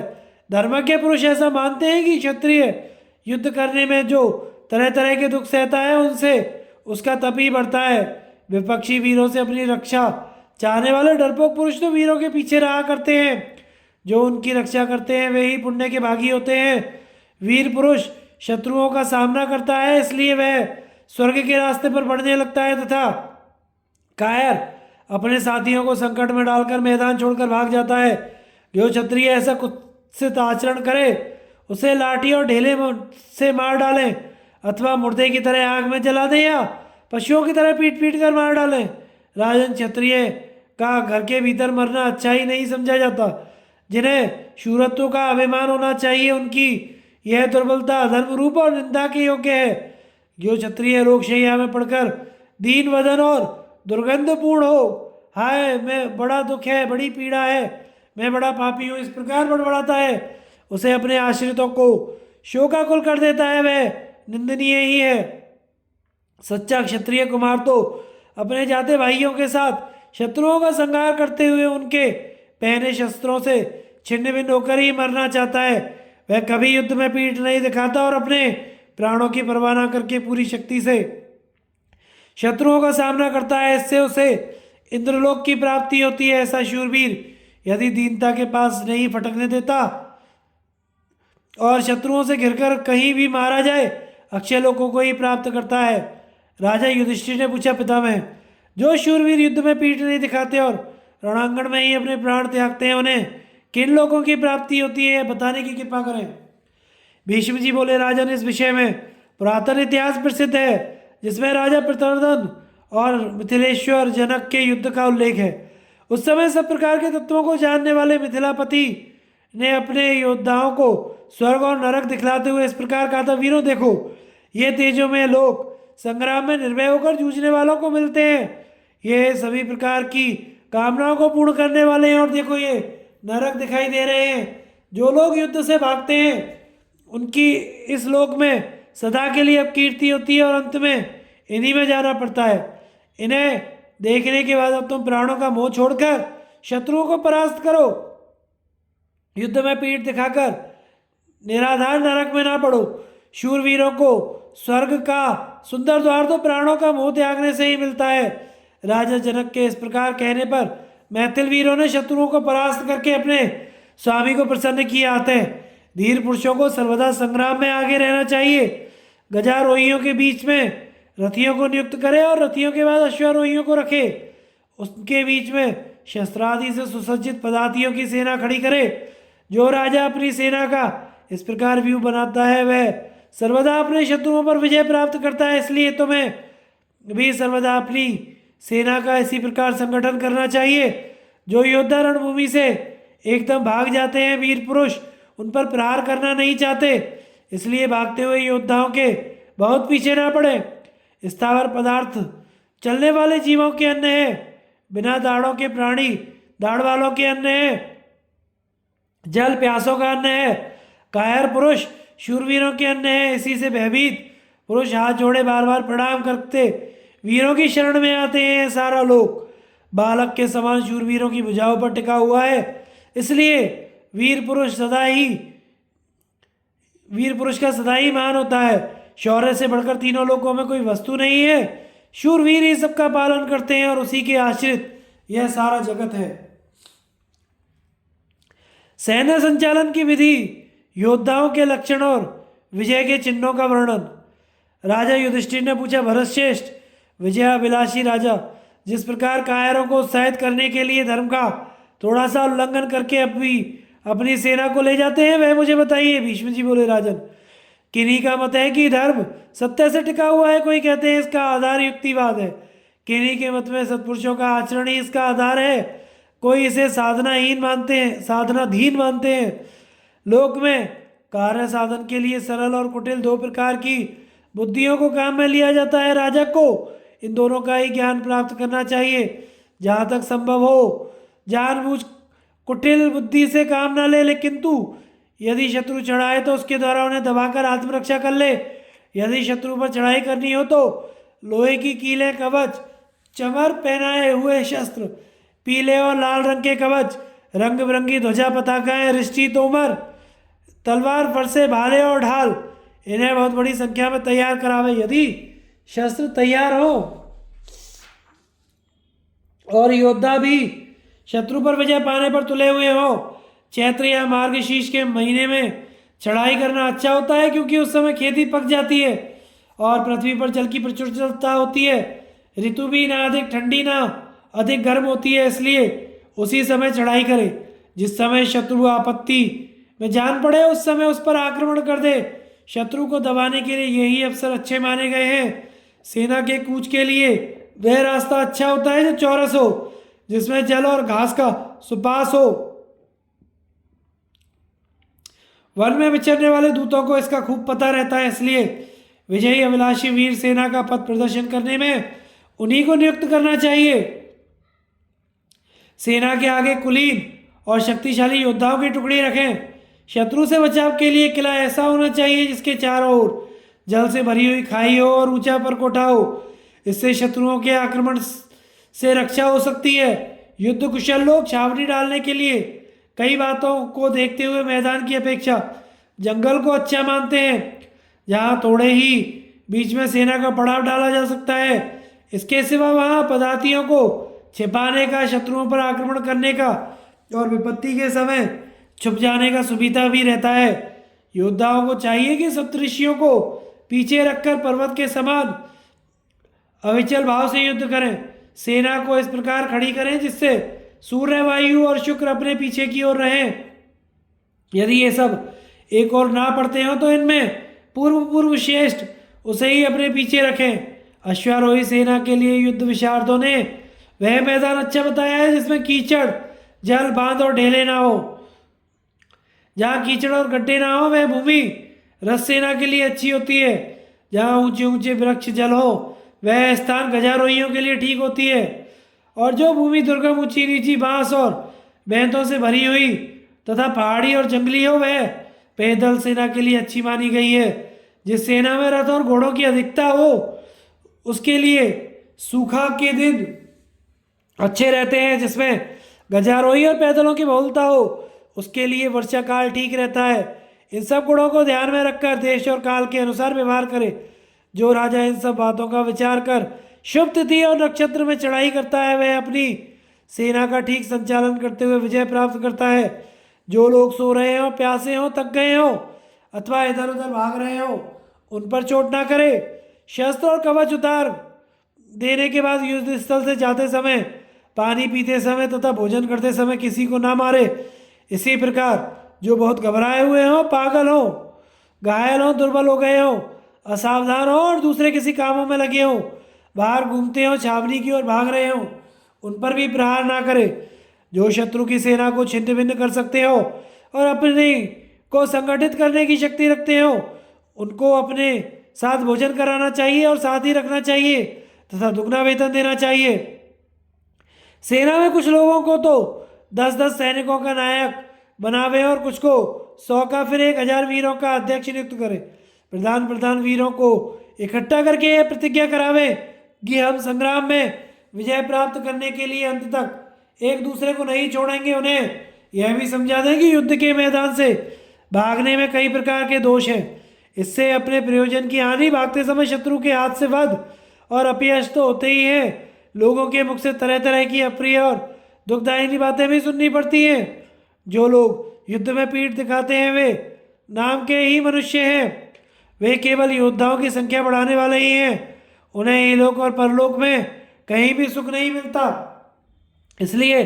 धर्मज्ञ पुरुष ऐसा मानते हैं कि क्षत्रिय युद्ध करने में जो तरह तरह के दुख सहता है, उनसे उसका तप ही बढ़ता है। विपक्षी वीरों से अपनी रक्षा चाहने वाले डरपोक पुरुष तो वीरों के पीछे रहा करते हैं। जो उनकी रक्षा करते हैं वे ही पुण्य के भागी होते हैं। वीर पुरुष शत्रुओं का सामना करता है, इसलिए वह स्वर्ग के रास्ते पर बढ़ने लगता है, तथा कायर अपने साथियों को संकट में डालकर मैदान छोड़कर भाग जाता है। जो क्षत्रिय ऐसा कुत्सित आचरण करे, उसे लाठी और ढेले से मार डालें, अथवा मुर्दे की तरह आग में जला दें, या पशुओं की तरह पीट पीट कर मार डालें। राजन, क्षत्रिय का घर के भीतर मरना अच्छा ही नहीं समझा जाता। जिन्हें शूरत्व का अभिमान होना चाहिए, उनकी यह दुर्बलता धर्म रूप और निंदा के योग्य है। जो क्षत्रिय रोगशैया में पड़कर दीन वदन और दुर्गंधपूर्ण हो, हाय मैं बड़ा दुख है, बड़ी पीड़ा है, मैं बड़ा पापी हूँ, इस प्रकार बड़बड़ाता है, उसे अपने आश्रितों को शोकाकुल कर देता है, वह निंदनीय ही है। सच्चा क्षत्रिय कुमार तो अपने जाते भाइयों के साथ शत्रुओं का संहार करते हुए उनके पहने शस्त्रों से छिन्न भिन्न होकर ही मरना चाहता है। वह कभी युद्ध में पीठ नहीं दिखाता और अपने प्राणों की परवाह न करके पूरी शक्ति से शत्रुओं का सामना करता है। इससे उसे इंद्रलोक की प्राप्ति होती है। ऐसा शूरवीर यदि दीनता के पास नहीं फटकने देता और शत्रुओं से घिरकर कहीं भी मारा जाए, अक्षय लोकों को ही प्राप्त करता है। राजा युधिष्ठिर ने पूछा, पितामह, जो शूरवीर युद्ध में पीठ नहीं दिखाते और रणांगण में ही अपने प्राण त्यागते हैं, उन्हें किन लोगों की प्राप्ति होती है, बताने की कृपा करें। भीष्म जी बोले, राजन, इस विषय में पुरातन इतिहास प्रसिद्ध है, जिसमें राजा प्रतर्दन और मिथिलेश्वर जनक के युद्ध का उल्लेख है। उस समय सब प्रकार के तत्वों को जानने वाले मिथिलापति ने अपने योद्धाओं को स्वर्ग और नरक दिखलाते हुए इस प्रकार कहा था, वीरों देखो, ये तेजोमय लोग संग्राम में निर्भय होकर जूझने वालों को मिलते हैं। ये सभी प्रकार की कामनाओं को पूर्ण करने वाले हैं, और देखो ये नरक दिखाई दे रहे हैं। जो लोग युद्ध से भागते हैं, उनकी इस लोक में सदा के लिए अब कीर्ति होती है और अंत में इन्हीं में जाना पड़ता है। इन्हें देखने के बाद अब तुम प्राणों का मोह छोड़कर शत्रुओं को परास्त करो, युद्ध में पीठ दिखाकर निराधार नरक में ना पड़ो। शूरवीरों को स्वर्ग का सुंदर द्वार तो प्राणों का मोह त्यागने से ही मिलता है। राजा जनक के इस प्रकार कहने पर मैथिल वीरों ने शत्रुओं को परास्त करके अपने स्वामी को प्रसन्न किया। आते हैं धीर पुरुषों को सर्वदा संग्राम में आगे रहना चाहिए। गजारोहियों के बीच में रथियों को नियुक्त करे और रथियों के बाद अश्वारोहियों को रखे। उसके बीच में शस्त्रादि से सुसज्जित पदातियों की सेना खड़ी करे। जो राजा अपनी सेना का इस प्रकार व्यू बनाता है, वह सर्वदा अपने शत्रुओं पर विजय प्राप्त करता है। इसलिए तुम्हें भी सर्वदा अपनी सेना का इसी प्रकार संगठन करना चाहिए। जो योद्धा रणभूमि से एकदम भाग जाते हैं, वीर पुरुष उन पर प्रहार करना नहीं चाहते, इसलिए भागते हुए योद्धाओं के बहुत पीछे ना पड़े। स्थावर पदार्थ चलने वाले जीवों के अन्न है, बिना दाढ़ों के प्राणी दाढ़ वालों के अन्न है। जल प्यासों का अन्न है, कायर पुरुष शूरवीरों के अन्न है। इसी से भयभीत पुरुष हाथ जोड़े बार बार प्रणाम करते वीरों की शरण में आते हैं। सारा लोक बालक के समान शूरवीरों की भुजाओं पर टिका हुआ है, इसलिए वीर पुरुष का सदा ही मान होता है। शौर्य से बढ़कर तीनों लोकों में कोई वस्तु नहीं है। शूरवीर ही सबका पालन करते हैं और उसी के आश्रित यह सारा जगत है। सेना संचालन की विधि, योद्धाओं के लक्षण और विजय के चिन्हों का वर्णन। राजा युधिष्ठिर ने पूछा, भरतश्रेष्ठ विजयाभिलाषी राजा, जिस प्रकार कायरों को उत्साहित करने के लिए धर्म का थोड़ा सा उल्लंघन करके अपनी सेना को ले जाते हैं, वह मुझे बताइए। भीष्म जी बोले, राजन, किन्हीं का मत है कि धर्म सत्य से टिका हुआ है, कोई कहते हैं इसका आधार युक्तिवाद है। किन्हीं के मत में सत्पुरुषों का आचरण ही इसका आधार है, कोई इसे साधनाधीन मानते हैं। लोक में कार्य साधन के लिए सरल और कुटिल दो प्रकार की बुद्धियों को काम में लिया जाता है। राजा को इन दोनों का ही ज्ञान प्राप्त करना चाहिए। जहाँ तक संभव हो जानबूझ कुटिल बुद्धि से काम ना ले, किंतु यदि शत्रु चढ़ाए तो उसके द्वारा उन्हें दबाकर आत्मरक्षा कर ले। यदि शत्रु पर चढ़ाई करनी हो तो लोहे की कीलें, कवच, चमर पहनाए हुए शस्त्र, पीले और लाल रंग के कवच, रंग बिरंगी ध्वजा पताकाएं, रिष्टि, तोमर, तलवार, फरसे, भाले और ढाल, इन्हें बहुत बड़ी संख्या में तैयार करावे। यदि शस्त्र तैयार हो और योद्धा भी शत्रु पर विजय पाने पर तुले हुए हो, चैत्र या मार्गशीर्ष के महीने में चढ़ाई करना अच्छा होता है, क्योंकि उस समय खेती पक जाती है और पृथ्वी पर जल की प्रचुरता होती है। ऋतु भी ना अधिक ठंडी ना अधिक गर्म होती है, इसलिए उसी समय चढ़ाई करे। जिस समय शत्रु आपत्ति में जान पड़े उस समय उस पर आक्रमण कर दे। शत्रु को दबाने के लिए यही अवसर अच्छे माने गए हैं। सेना के कूच के लिए वह रास्ता अच्छा होता है जो चौरस हो, जिसमें जल और घास का सुपास हो। वन में विचरने वाले दूतों को इसका खूब पता रहता है, इसलिए विजयी अभिलाषी वीर सेना का पथ प्रदर्शन करने में उन्हीं को नियुक्त करना चाहिए। सेना के आगे कुलीन और शक्तिशाली योद्धाओं की टुकड़ी रखें। शत्रु से बचाव के लिए किला ऐसा होना चाहिए जिसके चारों ओर जल से भरी हुई खाई हो और ऊंचा परकोटा हो। इससे शत्रुओं के आक्रमण से रक्षा हो सकती है। युद्ध कुशल लोग छावनी डालने के लिए कई बातों को देखते हुए मैदान की अपेक्षा जंगल को अच्छा मानते हैं, जहाँ थोड़े ही बीच में सेना का पड़ाव डाला जा सकता है। इसके सिवा वहाँ पदातियों को छिपाने का, शत्रुओं पर आक्रमण करने का और विपत्ति के समय छुप जाने का सुविधा भी रहता है। योद्धाओं को चाहिए कि सप्तऋषियों को पीछे रखकर पर्वत के समान अविचल भाव से युद्ध करें। सेना को इस प्रकार खड़ी करें जिससे सूर्य, वायु और शुक्र अपने पीछे की ओर रहें। यदि ये सब एक और ना पड़ते हो तो इनमें पूर्व श्रेष्ठ उसे ही अपने पीछे रखें। अश्वारोही सेना के लिए युद्ध विशारदों ने वह मैदान अच्छा बताया है जिसमें कीचड़, जल, बांध और ढेले ना हो। जहाँ कीचड़ और गड्ढे ना हो वह भूमि रथ सेना के लिए अच्छी होती है। जहाँ ऊंचे ऊंचे वृक्ष, जल हो वह स्थान गजारोहियों के लिए ठीक होती है। और जो भूमि दुर्गम, ऊंची नीची, बांस और बैंतों से भरी हुई तथा पहाड़ी और जंगली हो वह पैदल सेना के लिए अच्छी मानी गई है। जिस सेना में रथ और घोड़ों की अधिकता हो उसके लिए सूखा के दिन अच्छे रहते हैं। जिसमें गजारोही और पैदलों की बहुलता हो उसके लिए वर्षा काल ठीक रहता है। इन सब गुणों को ध्यान में रखकर देश और काल के अनुसार व्यवहार करे। जो राजा इन सब बातों का विचार कर शुभ तिथि और नक्षत्र में चढ़ाई करता है वह अपनी सेना का ठीक संचालन करते हुए विजय प्राप्त करता है। जो लोग सो रहे हो, प्यासे हो, थक गए हो अथवा इधर उधर भाग रहे हो उन पर चोट ना करे। शस्त्र और कवच उतार देने के बाद युद्ध स्थल से जाते समय, पानी पीते समय तथा भोजन करते समय किसी को ना मारे। इसी प्रकार जो बहुत घबराए हुए हो, पागल हो घायल हो, दुर्बल हो गए हो, असावधान हो और दूसरे किसी कामों में लगे हो, बाहर घूमते हो, छावनी की ओर भाग रहे हो, उन पर भी प्रहार ना करे। जो शत्रु की सेना को छिन्न भिन्न कर सकते हो और अपने को संगठित करने की शक्ति रखते हो, उनको अपने साथ भोजन कराना चाहिए और साथ ही रखना चाहिए तथा दुगना वेतन देना चाहिए। सेना में कुछ लोगों को तो 10-10 सैनिकों का नायक बनावे और कुछ को 100 का, फिर 1000 वीरों का अध्यक्ष नियुक्त करे। प्रधान प्रधान वीरों को इकट्ठा करके यह प्रतिज्ञा करावे कि हम संग्राम में विजय प्राप्त करने के लिए अंत तक एक दूसरे को नहीं छोड़ेंगे। उन्हें यह भी समझा दें कि युद्ध के मैदान से भागने में कई प्रकार के दोष हैं। इससे अपने प्रयोजन की हानि, भागते समय शत्रु के हाथ से वध और अपयश तो होते ही हैं, लोगों के मुख से तरह तरह की अप्रिय और दुखदायिनी बातें भी सुननी पड़ती हैं। जो लोग युद्ध में पीठ दिखाते हैं वे नाम के ही मनुष्य हैं, वे केवल योद्धाओं की संख्या बढ़ाने वाले ही हैं। उन्हें इहलोक और परलोक में कहीं भी सुख नहीं मिलता। इसलिए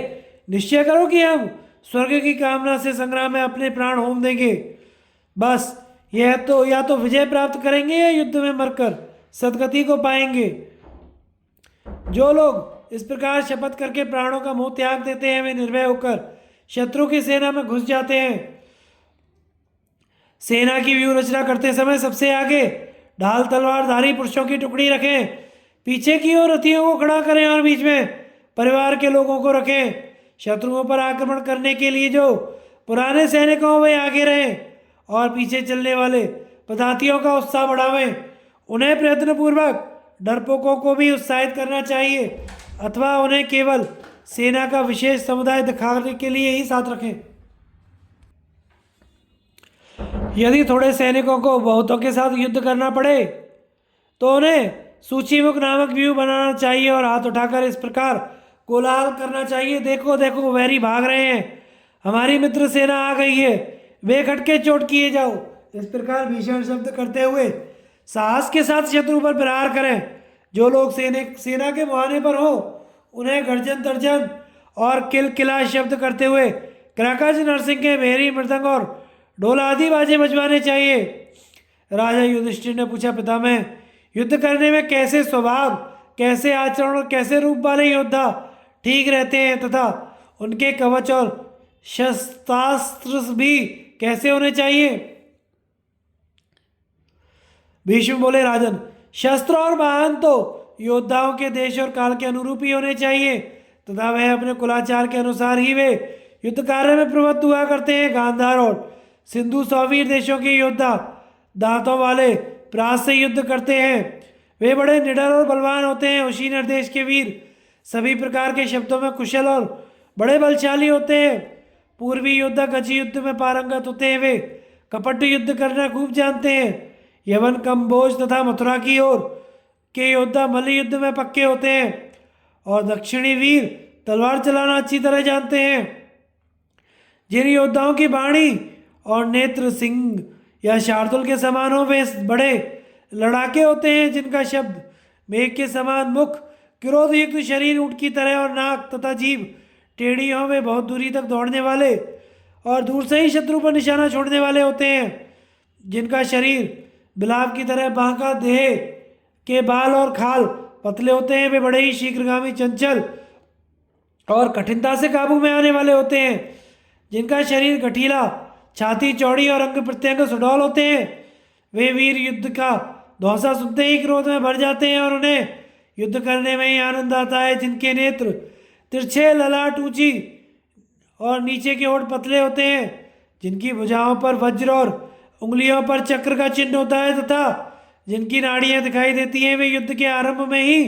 निश्चय करो कि हम स्वर्ग की कामना से संग्राम में अपने प्राण होम देंगे। बस यह तो या तो विजय प्राप्त करेंगे या युद्ध में मरकर सदगति को पाएंगे। जो लोग इस प्रकार शपथ करके प्राणों का मोह त्याग देते हैं वे निर्भय होकर शत्रु की सेना में घुस जाते हैं। सेना की व्यूह रचना करते समय सबसे आगे ढाल तलवारधारी पुरुषों की टुकड़ी रखें, पीछे की ओर रथियों को खड़ा करें और बीच में परिवार के लोगों को रखें। शत्रुओं पर आक्रमण करने के लिए जो पुराने सैनिक हों वे आगे रहें और पीछे चलने वाले पदातियों का उत्साह बढ़ावें। उन्हें प्रयत्नपूर्वक डरपोकों को भी उत्साहित करना चाहिए अथवा उन्हें केवल सेना का विशेष समुदाय दिखाने के लिए ही साथ रखें। यदि थोड़े सैनिकों को बहुतों के साथ युद्ध करना पड़े तो उन्हें सूचीमुख नामक व्यूह बनाना चाहिए और हाथ उठाकर इस प्रकार कोलाहल करना चाहिए, देखो देखो वैरी भाग रहे हैं, हमारी मित्र सेना आ गई है, वे खटके चोट किए जाओ। इस प्रकार भीषण शब्द करते हुए साहस के साथ शत्रु पर प्रहार करें। जो लोग सेना के मुहाने पर हो उन्हें गर्जन तर्जन और किलकिला शब्द करते हुए क्रकाज नरसिंह के भेरी, मृदंग और ढोल आदि बाजे बजवाने चाहिए। राजा युधिष्ठिर ने पूछा, पितामह, युद्ध करने में कैसे स्वभाव, कैसे आचरण और कैसे रूप वाले योद्धा ठीक रहते हैं तथा उनके कवच और शस्त्रास्त्र भी कैसे होने चाहिए? भीष्म बोले, राजन, शस्त्र और वाहन तो योद्धाओं के देश और काल के अनुरूप ही होने चाहिए तथा वह अपने कुलाचार के अनुसार ही वे युद्ध कार्य में प्रवृत्त हुआ करते हैं। गांधार और सिंधु सौवीर देशों के योद्धा दांतों वाले प्रास से युद्ध करते हैं, वे बड़े निडर और बलवान होते हैं। उशीनर देश के वीर सभी प्रकार के शब्दों में कुशल और बड़े बलशाली होते हैं। पूर्वी योद्धा गज युद्ध में पारंगत होते हैं, वे कपट युद्ध करना खूब जानते हैं। यवन, कंबोज तथा मथुरा की ओर के योद्धा मल्ल युद्ध में पक्के होते हैं और दक्षिणी वीर तलवार चलाना अच्छी तरह जानते हैं। जिन योद्धाओं की बाणी और नेत्र सिंह या शार्दुल के समान हो वे बड़े लड़ाके होते हैं। जिनका शब्द मेघ के समान, मुख क्रोध युक्त, शरीर ऊंट की तरह और नाक तथा जीभ टेढ़ी हो, वे बहुत दूरी तक दौड़ने वाले और दूर से ही शत्रु पर निशाना छोड़ने वाले होते हैं। जिनका शरीर बिलाव की तरह बांका, देह के बाल और खाल पतले होते हैं, वे बड़े ही शीघ्रगामी, चंचल और कठिनता से काबू में आने वाले होते हैं। जिनका शरीर गठीला, छाती चौड़ी और अंग प्रत्यंग सुडौल होते हैं, वे वीर युद्ध का धौंसा सुनते ही क्रोध में भर जाते हैं और उन्हें युद्ध करने में ही आनंद आता है। जिनके नेत्र तिरछे, ललाट ऊंची और नीचे के ओठ पतले होते हैं, जिनकी भुजाओं पर वज्र और उंगलियों पर चक्र का चिन्ह होता है तथा जिनकी नाड़ियां दिखाई देती हैं, वे युद्ध के आरंभ में ही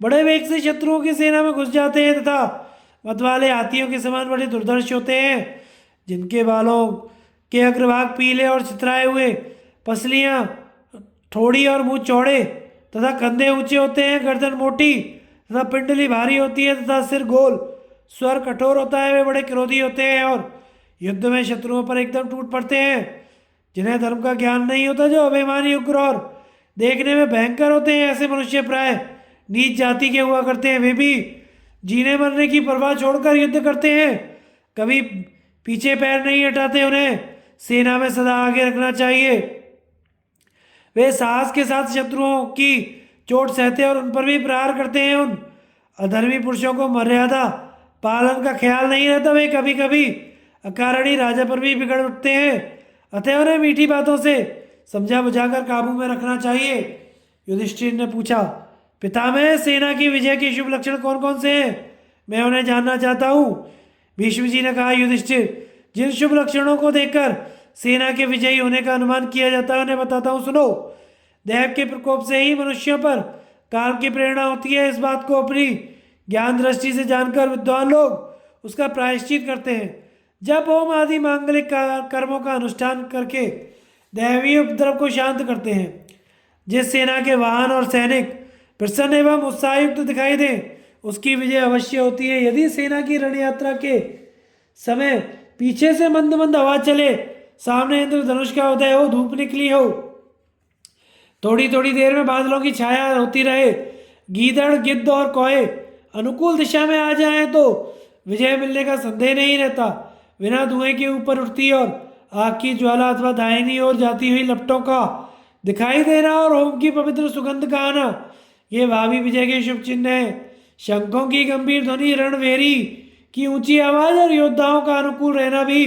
बड़े वेग से शत्रुओं की सेना में घुस जाते हैं तथा मतवाले हाथियों के समान बड़े दुर्धर्ष होते हैं। जिनके बालों के अग्रभाग पीले और चितराए हुए, पसलियां थोड़ी और मुंह चौड़े तथा कंधे ऊंचे होते हैं, गर्दन मोटी तथा पिंडली भारी होती है तथा सिर गोल, स्वर कठोर होता है, वे बड़े क्रोधी होते हैं और युद्ध में शत्रुओं पर एकदम टूट पड़ते हैं। जिन्हें धर्म का ज्ञान नहीं होता, जो अभिमानी, उग्र और देखने में भयंकर होते हैं, ऐसे मनुष्य प्राय नीच जाति के हुआ करते हैं। वे भी जीने मरने की परवाह छोड़कर युद्ध करते हैं, कभी पीछे पैर नहीं हटाते। उन्हें सेना में सदा आगे रखना चाहिए। वे साहस के साथ शत्रुओं की चोट सहते और उन पर भी प्रहार करते हैं। उन अधर्मी पुरुषों को मर्यादा पालन का ख्याल नहीं रहता, वे कभी कभी अकारणी राजा पर भी बिगड़ उठते हैं। अतः उन्हें मीठी बातों से समझा बुझाकर काबू में रखना चाहिए। युधिष्ठिर ने पूछा, पितामह, सेना की विजय के शुभ लक्षण कौन कौन से हैं? मैं उन्हें जानना चाहता हूँ। भीष्म जी ने कहा, युधिष्ठिर, जिन शुभ लक्षणों को देखकर सेना के विजयी होने का अनुमान किया जाता है उन्हें बताता हूँ, सुनो। दैव के प्रकोप से ही मनुष्यों पर काल की प्रेरणा होती है। इस बात को अपनी ज्ञान दृष्टि से जानकर विद्वान लोग उसका प्रायश्चित करते हैं। जब होम आदि मांगलिक कर्मों का अनुष्ठान करके दैवीय उपद्रव को शांत करते हैं, जिस सेना के वाहन और सैनिक प्रसन्न एवं उत्साहयुक्त दिखाई दें, उसकी विजय अवश्य होती है। यदि सेना की रण यात्रा के समय पीछे से मंद मंद हवा चले, सामने इंद्रधनुष का उदय हो, धूप निकली हो, थोड़ी थोड़ी देर में बादलों की छाया होती रहे, गीदड़ गिद्ध और कौए अनुकूल दिशा में आ जाएं, तो विजय मिलने का संदेह नहीं रहता। बिना धुएं के ऊपर उठती और आग की ज्वाला अथवा दाहिनी ओर जाती हुई लपटों का दिखाई देना और होम की पवित्र सुगंध का आना, ये भावी विजय के शुभ चिन्ह है। शंखों की गंभीर ध्वनि, रणवेरी की ऊंची आवाज और योद्धाओं का अनुकूल रहना भी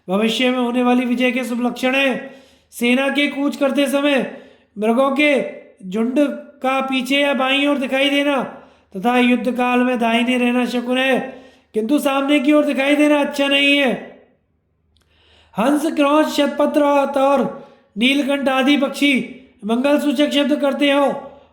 भविष्य में होने वाली विजय के शुभ लक्षण है। सेना के कूच करते समय मृगों के झुंड का पीछे या बाईं ओर दिखाई देना तथा युद्ध काल में दाहिने रहना शकुन है, किंतु सामने की ओर दिखाई देना अच्छा नहीं है। हंस, क्रौंच, शतपत्र और नीलकंठ आदि पक्षी मंगल सूचक शब्द करते हो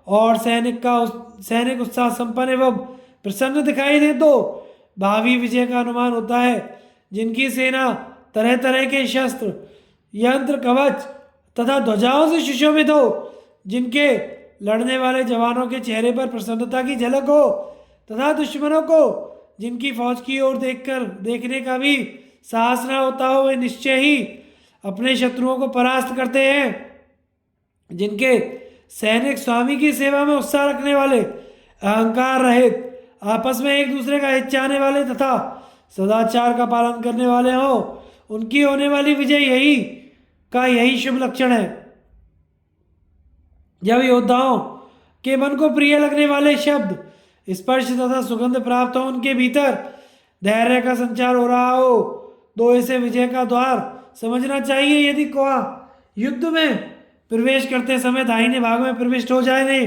और सैनिक उत्साह संपन्न एवं प्रसन्न दिखाई दे, तो भावी विजय का अनुमान होता है। जिनकी सेना तरह तरह के शस्त्र, यंत्र, कवच तथा ध्वजाओं से सुशोभित हो, जिनके लड़ने वाले जवानों के चेहरे पर प्रसन्नता की झलक हो तथा दुश्मनों को जिनकी फौज की ओर देखने का भी साहस न होता हो, वे निश्चय ही अपने शत्रुओं को परास्त करते हैं। जिनके सैनिक स्वामी की सेवा में उत्साह रखने वाले, अहंकार रहित, आपस में एक दूसरे का हित चाहने वाले तथा सदाचार का पालन करने वाले हों, उनकी होने वाली विजय यही शुभ लक्षण है। जब योद्धाओं के मन को प्रिय लगने वाले शब्द, स्पर्श तथा सुगंध प्राप्त हो, उनके भीतर धैर्य का संचार हो रहा हो, तो इसे विजय का द्वार समझना चाहिए। यदि कोई युद्ध में प्रवेश करते समय दाहिने भाग में प्रविष्ट हो जाने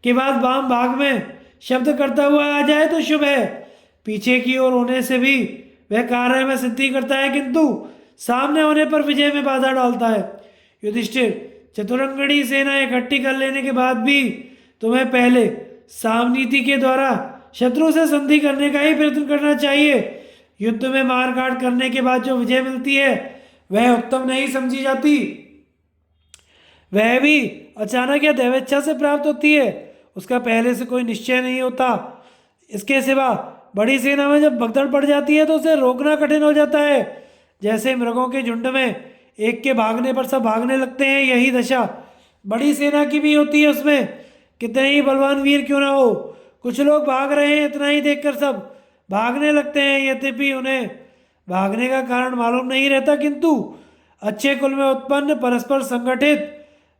के बाद वाम भाग में शब्द करता हुआ आ जाए तो शुभ है। पीछे की ओर होने से भी वह कार्य में सिद्धि करता है, किंतु सामने होने पर विजय में बाधा डालता है। युधिष्ठिर, चतुरंगणी सेना इकट्ठी कर लेने के बाद भी तुम्हें पहले सामनीति के द्वारा शत्रु से संधि करने का ही प्रयत्न करना चाहिए। युद्ध में मारकाट करने के बाद जो विजय मिलती है वह उत्तम नहीं समझी जाती, वह भी अचानक या दैवेच्छा से प्राप्त होती है। उसका पहले से कोई निश्चय नहीं होता। इसके सिवा बड़ी सेना में जब भगदड़ पड़ जाती है तो उसे रोकना कठिन हो जाता है। जैसे मृगों के झुंड में एक के भागने पर सब भागने लगते हैं, यही दशा बड़ी सेना की भी होती है। उसमें कितने ही बलवान वीर क्यों ना हो, कुछ लोग भाग रहे हैं इतना ही देखकर सब भागने लगते हैं। यद्यपि उन्हें भागने का कारण मालूम नहीं रहता, किंतु अच्छे कुल में उत्पन्न, परस्पर संगठित,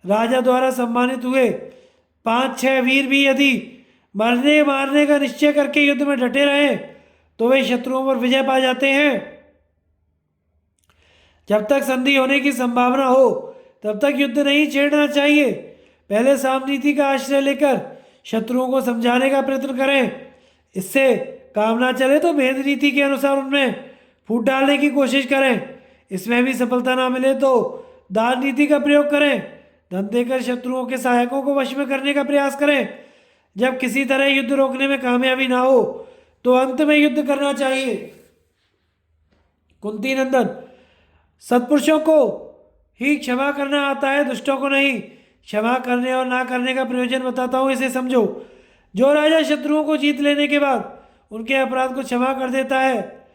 राजा द्वारा सम्मानित हुए 5-6 वीर भी यदि मरने मारने का निश्चय करके युद्ध में डटे रहे तो वे शत्रुओं पर विजय पा जाते हैं। जब तक संधि होने की संभावना हो तब तक युद्ध नहीं छेड़ना चाहिए। पहले सामनीति का आश्रय लेकर शत्रुओं को समझाने का प्रयत्न करें। इससे काम ना चले तो भेद नीति के अनुसार उनमें फूट डालने की कोशिश करें। इसमें भी सफलता ना मिले तो दान नीति का प्रयोग करें। धन देकर शत्रुओं के सहायकों को वश में करने का प्रयास करें। जब किसी तरह युद्ध रोकने में कामयाबी ना हो तो अंत में युद्ध करना चाहिए। कुंती नंदन, सत्पुरुषों को ही क्षमा करना आता है, दुष्टों को नहीं। क्षमा करने और ना करने का प्रयोजन बताता हूँ, इसे समझो। जो राजा शत्रुओं को जीत लेने के बाद उनके अपराध को क्षमा कर देता है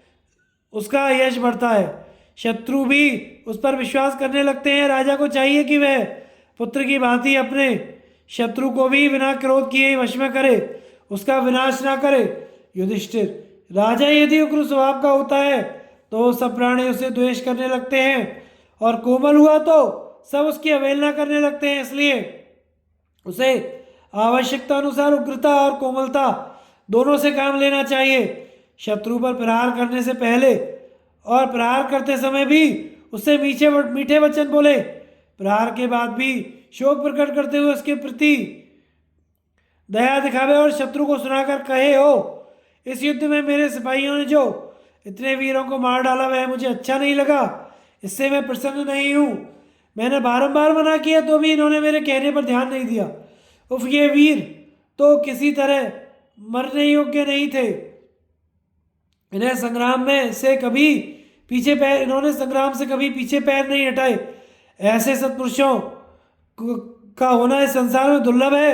उसका यश बढ़ता है। शत्रु भी उस पर विश्वास करने लगते हैं। राजा को चाहिए कि वह पुत्र की भांति अपने शत्रु को भी बिना क्रोध किए वश में करे, उसका विनाश ना करे। युधिष्ठिर, राजा यदि उग्र स्वभाव का होता है तो सब प्राणी उसे द्वेष करने लगते हैं, और कोमल हुआ तो सब उसकी अवहेलना करने लगते हैं। इसलिए उसे आवश्यकता अनुसार उग्रता और कोमलता दोनों से काम लेना चाहिए। शत्रु पर प्रहार करने से पहले और प्रहार करते समय भी उससे मीठे मीठे वचन बोले। प्रहार के बाद भी शोक प्रकट करते हुए उसके प्रति दया दिखावे और शत्रु को सुनाकर कहे, हो इस युद्ध में मेरे सिपाहियों ने जो इतने वीरों को मार डाला वह मुझे अच्छा नहीं लगा, इससे मैं प्रसन्न नहीं हूँ। मैंने बारंबार मना किया तो भी इन्होंने मेरे कहने पर ध्यान नहीं दिया। उफ, ये वीर तो किसी तरह मरने योग्य नहीं थे। इन्हें संग्राम में से कभी पीछे पैर इन्होंने संग्राम से कभी पीछे पैर नहीं हटाए। ऐसे सत्पुरुषों का होना इस संसार में दुर्लभ है।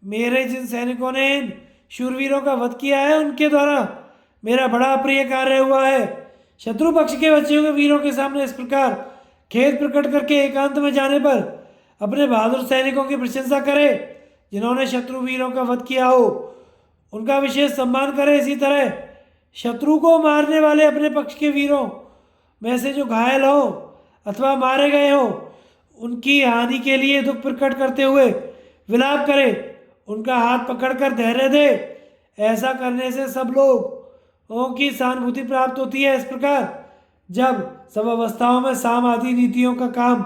मेरे जिन सैनिकों ने इन शूरवीरों का वध किया है उनके द्वारा मेरा बड़ा प्रिय कार्य हुआ है। शत्रु पक्ष के बचे हुए वीरों के सामने इस प्रकार खेद प्रकट करके एकांत में जाने पर अपने बहादुर सैनिकों की प्रशंसा करे जिन्होंने शत्रु वीरों का वध किया हो, उनका विशेष सम्मान करे। इसी तरह शत्रु को मारने वाले अपने पक्ष के वीरों में से जो घायल हो अथवा मारे गए हो उनकी हानि के लिए दुख प्रकट करते हुए विलाप करे, उनका हाथ पकड़कर धैर्य दे। ऐसा करने से सब लोगों की सहानुभूति प्राप्त होती है। इस प्रकार जब सब अवस्थाओं में साम आदि नीतियों का काम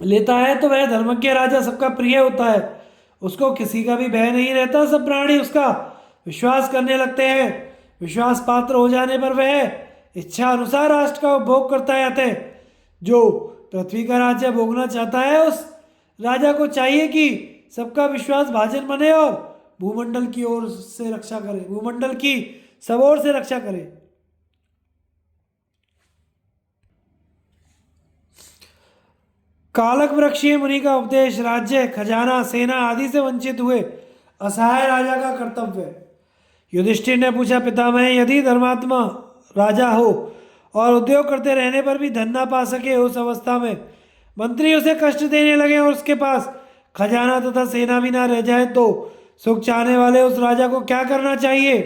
लेता है तो वह धर्मज्ञ राजा सबका प्रिय होता है। उसको किसी का भी भय नहीं रहता, सब प्राणी उसका विश्वास करने लगते हैं। विश्वास पात्र हो जाने पर वह इच्छा अनुसार राष्ट्र का उपभोग करता है। जो पृथ्वी का राज्य भोगना चाहता है उस राजा को चाहिए कि सबका विश्वास भाजन बने और भूमंडल की ओर से रक्षा करे, भूमंडल की सब ओर से रक्षा करे। कालक वृक्षीय मुनि का उपदेश राज्य, खजाना, सेना आदि से वंचित हुए असहाय राजा का कर्तव्य। युधिष्ठिर ने पूछा, पितामह, यदि धर्मात्मा राजा हो और उद्योग करते रहने पर भी धन ना पा सके, उस अवस्था में मंत्री उसे कष्ट देने लगे और उसके पास खजाना तथा सेना भी ना रह जाए तो सुख चाहने वाले उस राजा को क्या करना चाहिए?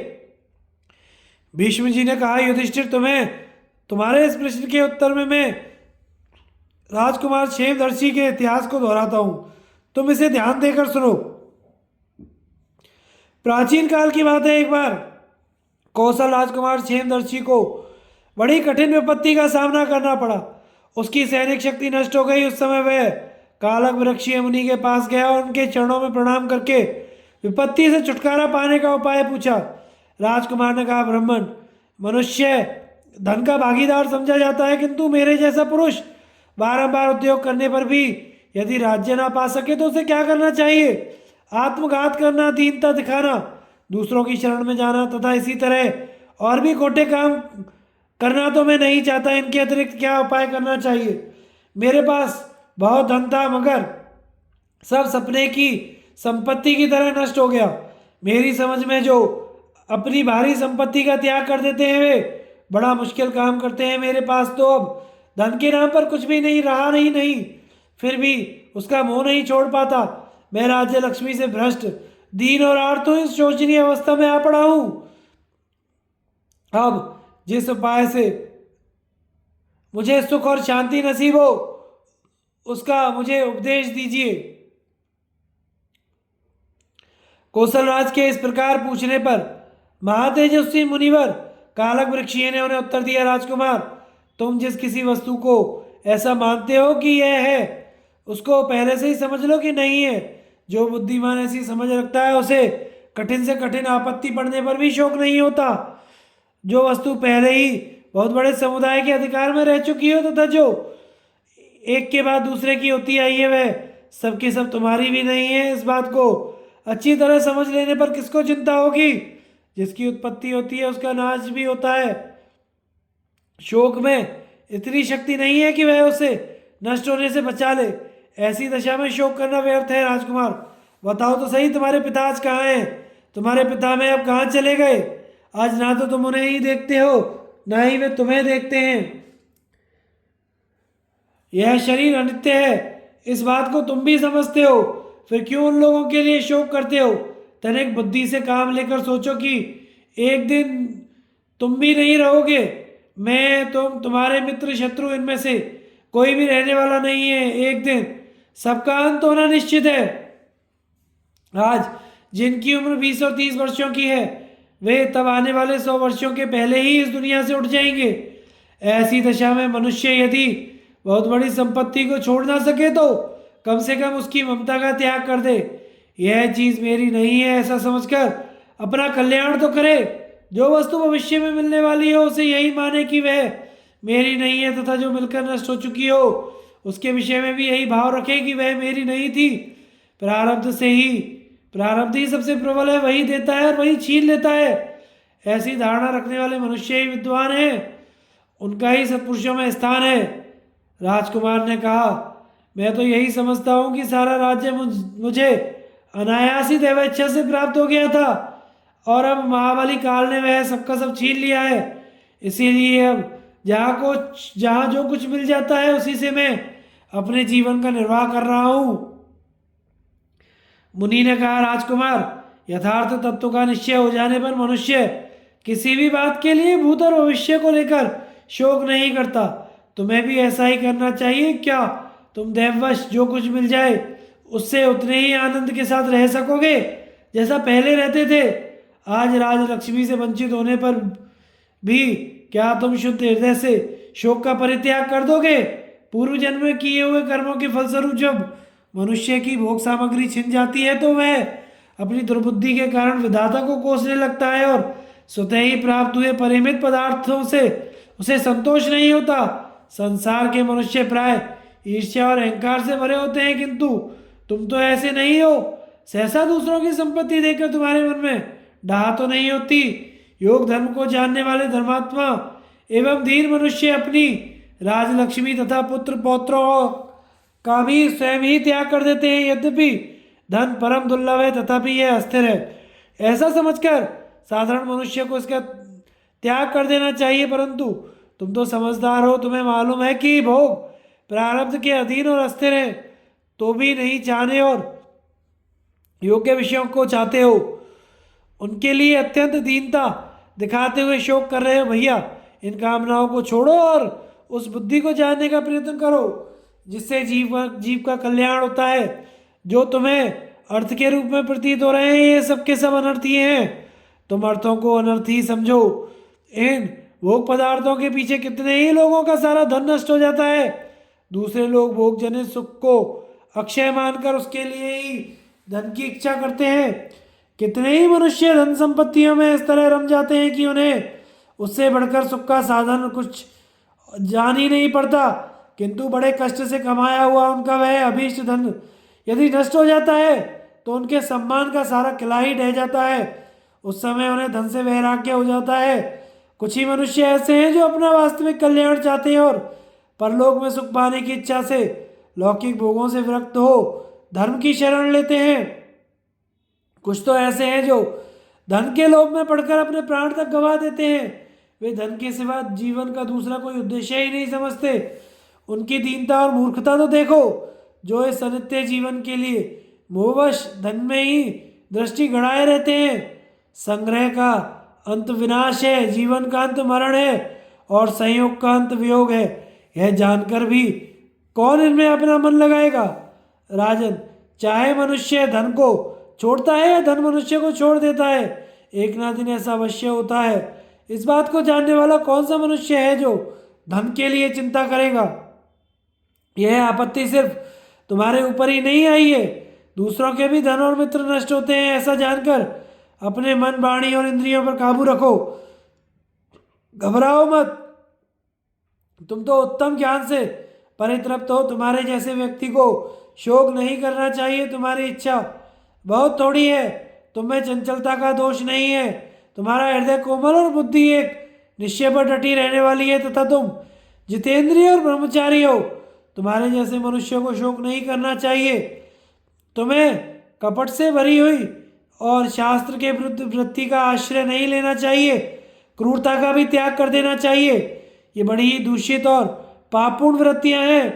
भीष्म जी ने कहा, युधिष्ठिर, तुम्हारे इस प्रश्न के उत्तर में मैं राजकुमार क्षेमदर्शी के इतिहास को दोहराता हूं, तुम इसे ध्यान देकर सुनो। प्राचीन काल की बात है, एक बार कौशल राजकुमार क्षेमदर्शी को बड़ी कठिन विपत्ति का सामना करना पड़ा। उसकी सैनिक शक्ति नष्ट हो गई। उस समय वह कालक वृक्षीय मुनि के पास गया और उनके चरणों में प्रणाम करके विपत्ति से छुटकारा पाने का उपाय पूछा। राजकुमार ने कहा, ब्राह्मण मनुष्य धन का भागीदार समझा जाता है, किंतु मेरे जैसा पुरुष बारंबार उद्योग करने पर भी यदि राज्य ना पा सके तो उसे क्या करना चाहिए? आत्मघात करना, दीनता दिखाना, दूसरों की शरण में जाना तथा इसी तरह और भी खोटे काम करना तो मैं नहीं चाहता। इनके अतिरिक्त क्या उपाय करना चाहिए? मेरे पास बहुत धन था मगर सब सपने की संपत्ति की तरह नष्ट हो गया। मेरी समझ में जो अपनी भारी संपत्ति का त्याग कर देते हैं वे बड़ा मुश्किल काम करते हैं। मेरे पास तो अब धन के नाम पर कुछ भी नहीं रहा नहीं, फिर भी उसका मोह नहीं छोड़ पाता। मैं राज्य लक्ष्मी से भ्रष्ट, दीन और आर्त हूं, इस शोचनीय अवस्था में आ पड़ा हूं। अब जिस उपाय से मुझे सुख और शांति नसीब हो उसका मुझे उपदेश दीजिए। कौशलराज के इस प्रकार पूछने पर महातेजस्वी मुनिवर कालक वृक्षीय ने उन्हें उत्तर दिया, राजकुमार, तुम जिस किसी वस्तु को ऐसा मानते हो कि यह है उसको पहले से ही समझ लो कि नहीं है। जो बुद्धिमान ऐसी समझ रखता है उसे कठिन से कठिन आपत्ति पड़ने पर भी शोक नहीं होता। जो वस्तु पहले ही बहुत बड़े समुदाय के अधिकार में रह चुकी हो तथा जो एक के बाद दूसरे की होती आई है वह सबकी सब तुम्हारी भी नहीं है। इस बात को अच्छी तरह समझ लेने पर किसको चिंता होगी? जिसकी उत्पत्ति होती है उसका नाश भी होता है। शोक में इतनी शक्ति नहीं है कि वह उसे नष्ट होने से बचा ले। ऐसी दशा में शोक करना व्यर्थ है। राजकुमार, बताओ तो सही, तुम्हारे पिता आज कहाँ हैं? तुम्हारे पिता में अब कहाँ चले गए? आज ना तो तुम उन्हें ही देखते हो ना ही वे तुम्हें देखते हैं। यह शरीर अनित्य है, इस बात को तुम भी समझते हो, फिर क्यों उन लोगों के लिए शोक करते हो? तनिक बुद्धि से काम लेकर सोचो कि एक दिन तुम भी नहीं रहोगे। मैं, तुम, तुम्हारे मित्र, शत्रु, इनमें से कोई भी रहने वाला नहीं है। एक दिन सबका अंत होना निश्चित है। आज जिनकी उम्र 20 और 30 वर्षों की है, वे तब आने वाले 100 वर्षों के पहले ही इस दुनिया से उठ जाएंगे। ऐसी दशा में मनुष्य यदि बहुत बड़ी संपत्ति को छोड़ ना सके तो कम से कम उसकी ममता का त्याग कर दे। यह चीज मेरी नहीं है ऐसा समझकर अपना कल्याण तो करे। जो वस्तु भविष्य में मिलने वाली हो उसे यही माने कि वह मेरी नहीं है, तथा जो मिलकर नष्ट हो चुकी हो उसके विषय में भी यही भाव रखे कि वह मेरी नहीं थी। प्रारब्ध ही सबसे प्रबल है, वही देता है और वही छीन लेता है। ऐसी धारणा रखने वाले मनुष्य ही विद्वान हैं, उनका ही सत्पुरुषों में स्थान है। राजकुमार ने कहा, मैं तो यही समझता हूँ कि सारा राज्य मुझे अनायास ही दैवेच्छा से प्राप्त हो गया था और अब महाबली काल ने वह सबका सब छीन लिया है। इसीलिए अब जहाँ जो कुछ मिल जाता है उसी से मैं अपने जीवन का निर्वाह कर रहा हूँ। मुनि ने कहा, राजकुमार, यथार्थ तत्व का निश्चय हो जाने पर मनुष्य किसी भी बात के लिए भूत और भविष्य को लेकर शोक नहीं करता। तुम्हें भी ऐसा ही करना चाहिए। क्या तुम दैववश जो कुछ मिल जाए उससे उतने ही आनंद के साथ रह सकोगे जैसा पहले रहते थे? आज राजलक्ष्मी से वंचित होने पर भी क्या तुम शुद्ध हृदय से शोक का परित्याग कर दोगे? पूर्व जन्म में किए हुए कर्मों के फलस्वरूप जब मनुष्य की भोग सामग्री छिन जाती है तो वह अपनी दुर्बुद्धि के कारण विधाता को कोसने लगता है और स्वतः ही प्राप्त हुए परिमित पदार्थों से उसे संतोष नहीं होता। संसार के मनुष्य प्राय ईर्ष्या और अहंकार से भरे होते हैं, किंतु तुम तो ऐसे नहीं हो। सहसा दूसरों की संपत्ति देखकर तुम्हारे मन में डाह तो नहीं होती? योग धर्म को जानने वाले धर्मात्मा एवं धीर मनुष्य अपनी राजलक्ष्मी तथा पुत्र पौत्रों का भी स्वयं ही त्याग कर देते हैं। यद्यपि धन परम दुर्लभ है तथापि यह अस्थिर है, ऐसा समझकर साधारण मनुष्य को इसका त्याग कर देना चाहिए। परंतु तुम तो समझदार हो, तुम्हें मालूम है कि भोग प्रारब्ध के अधीन और अस्थिर है, तो भी नहीं चाहने और योग्य विषयों को चाहते हो। उनके लिए अत्यंत दीनता दिखाते हुए शोक कर रहे हो। भैया, इन कामनाओं को छोड़ो और उस बुद्धि को जानने का प्रयत्न करो जिससे जीव का कल्याण होता है। जो तुम्हें अर्थ के रूप में प्रतीत हो रहे हैं ये सबके सब अनर्थ ही हैं। तुम अर्थों को अनर्थ ही समझो। इन भोग पदार्थों के पीछे कितने ही लोगों का सारा धन नष्ट हो जाता है। दूसरे लोग भोग जनित सुख को अक्षय मानकर उसके लिए ही धन की इच्छा करते हैं। कितने ही मनुष्य धन संपत्तियों में इस तरह रम जाते हैं कि उन्हें उससे बढ़कर सुख का साधन कुछ जान ही नहीं पड़ता, किंतु बड़े कष्ट से कमाया हुआ उनका वह अभीष्ट धन यदि नष्ट हो जाता है तो उनके सम्मान का सारा किला ही ढह जाता है। उस समय उन्हें धन से वैराग्य हो जाता है। कुछ ही मनुष्य ऐसे हैं जो अपना वास्तविक कल्याण चाहते हैं और परलोक में सुख पाने की इच्छा से लौकिक भोगों से विरक्त हो धर्म की शरण लेते हैं। कुछ तो ऐसे हैं जो धन के लोभ में पड़कर अपने प्राण तक गंवा देते हैं। वे धन के सिवा जीवन का दूसरा कोई उद्देश्य ही नहीं समझते। उनकी दीनता और मूर्खता तो देखो, जो इस अनित्य जीवन के लिए मोहवश धन में ही दृष्टि गड़ाए रहते हैं। संग्रह का अंत विनाश है, जीवन का अंत मरण है और संयोग का अंत वियोग है। यह जानकर भी कौन इनमें अपना मन लगाएगा? राजन, चाहे मनुष्य धन को छोड़ता है या धन मनुष्य को छोड़ देता है, एक ना दिन ऐसा अवश्य होता है। इस बात को जानने वाला कौन सा मनुष्य है जो धन के लिए चिंता करेगा? यह आपत्ति सिर्फ तुम्हारे ऊपर ही नहीं आई है, दूसरों के भी धन और मित्र नष्ट होते हैं। ऐसा जानकर अपने मन, वाणी और इंद्रियों पर काबू रखो। घबराओ मत। तुम तो उत्तम ज्ञान से परितृप्त हो। तुम्हारे जैसे व्यक्ति को शोक नहीं करना चाहिए। तुम्हारी इच्छा बहुत थोड़ी है, तुम्हें चंचलता का दोष नहीं है। तुम्हारा हृदय कोमल और बुद्धि एक निश्चय पर डटी रहने वाली है तथा तुम जितेंद्रिय और ब्रह्मचारी हो। तुम्हारे जैसे मनुष्य को शोक नहीं करना चाहिए। तुम्हें कपट से भरी हुई और शास्त्र के विरुद्ध वृत्ति का आश्रय नहीं लेना चाहिए। क्रूरता का भी त्याग कर देना चाहिए। ये बड़ी ही दूषित और पापपूर्ण वृत्तियां हैं।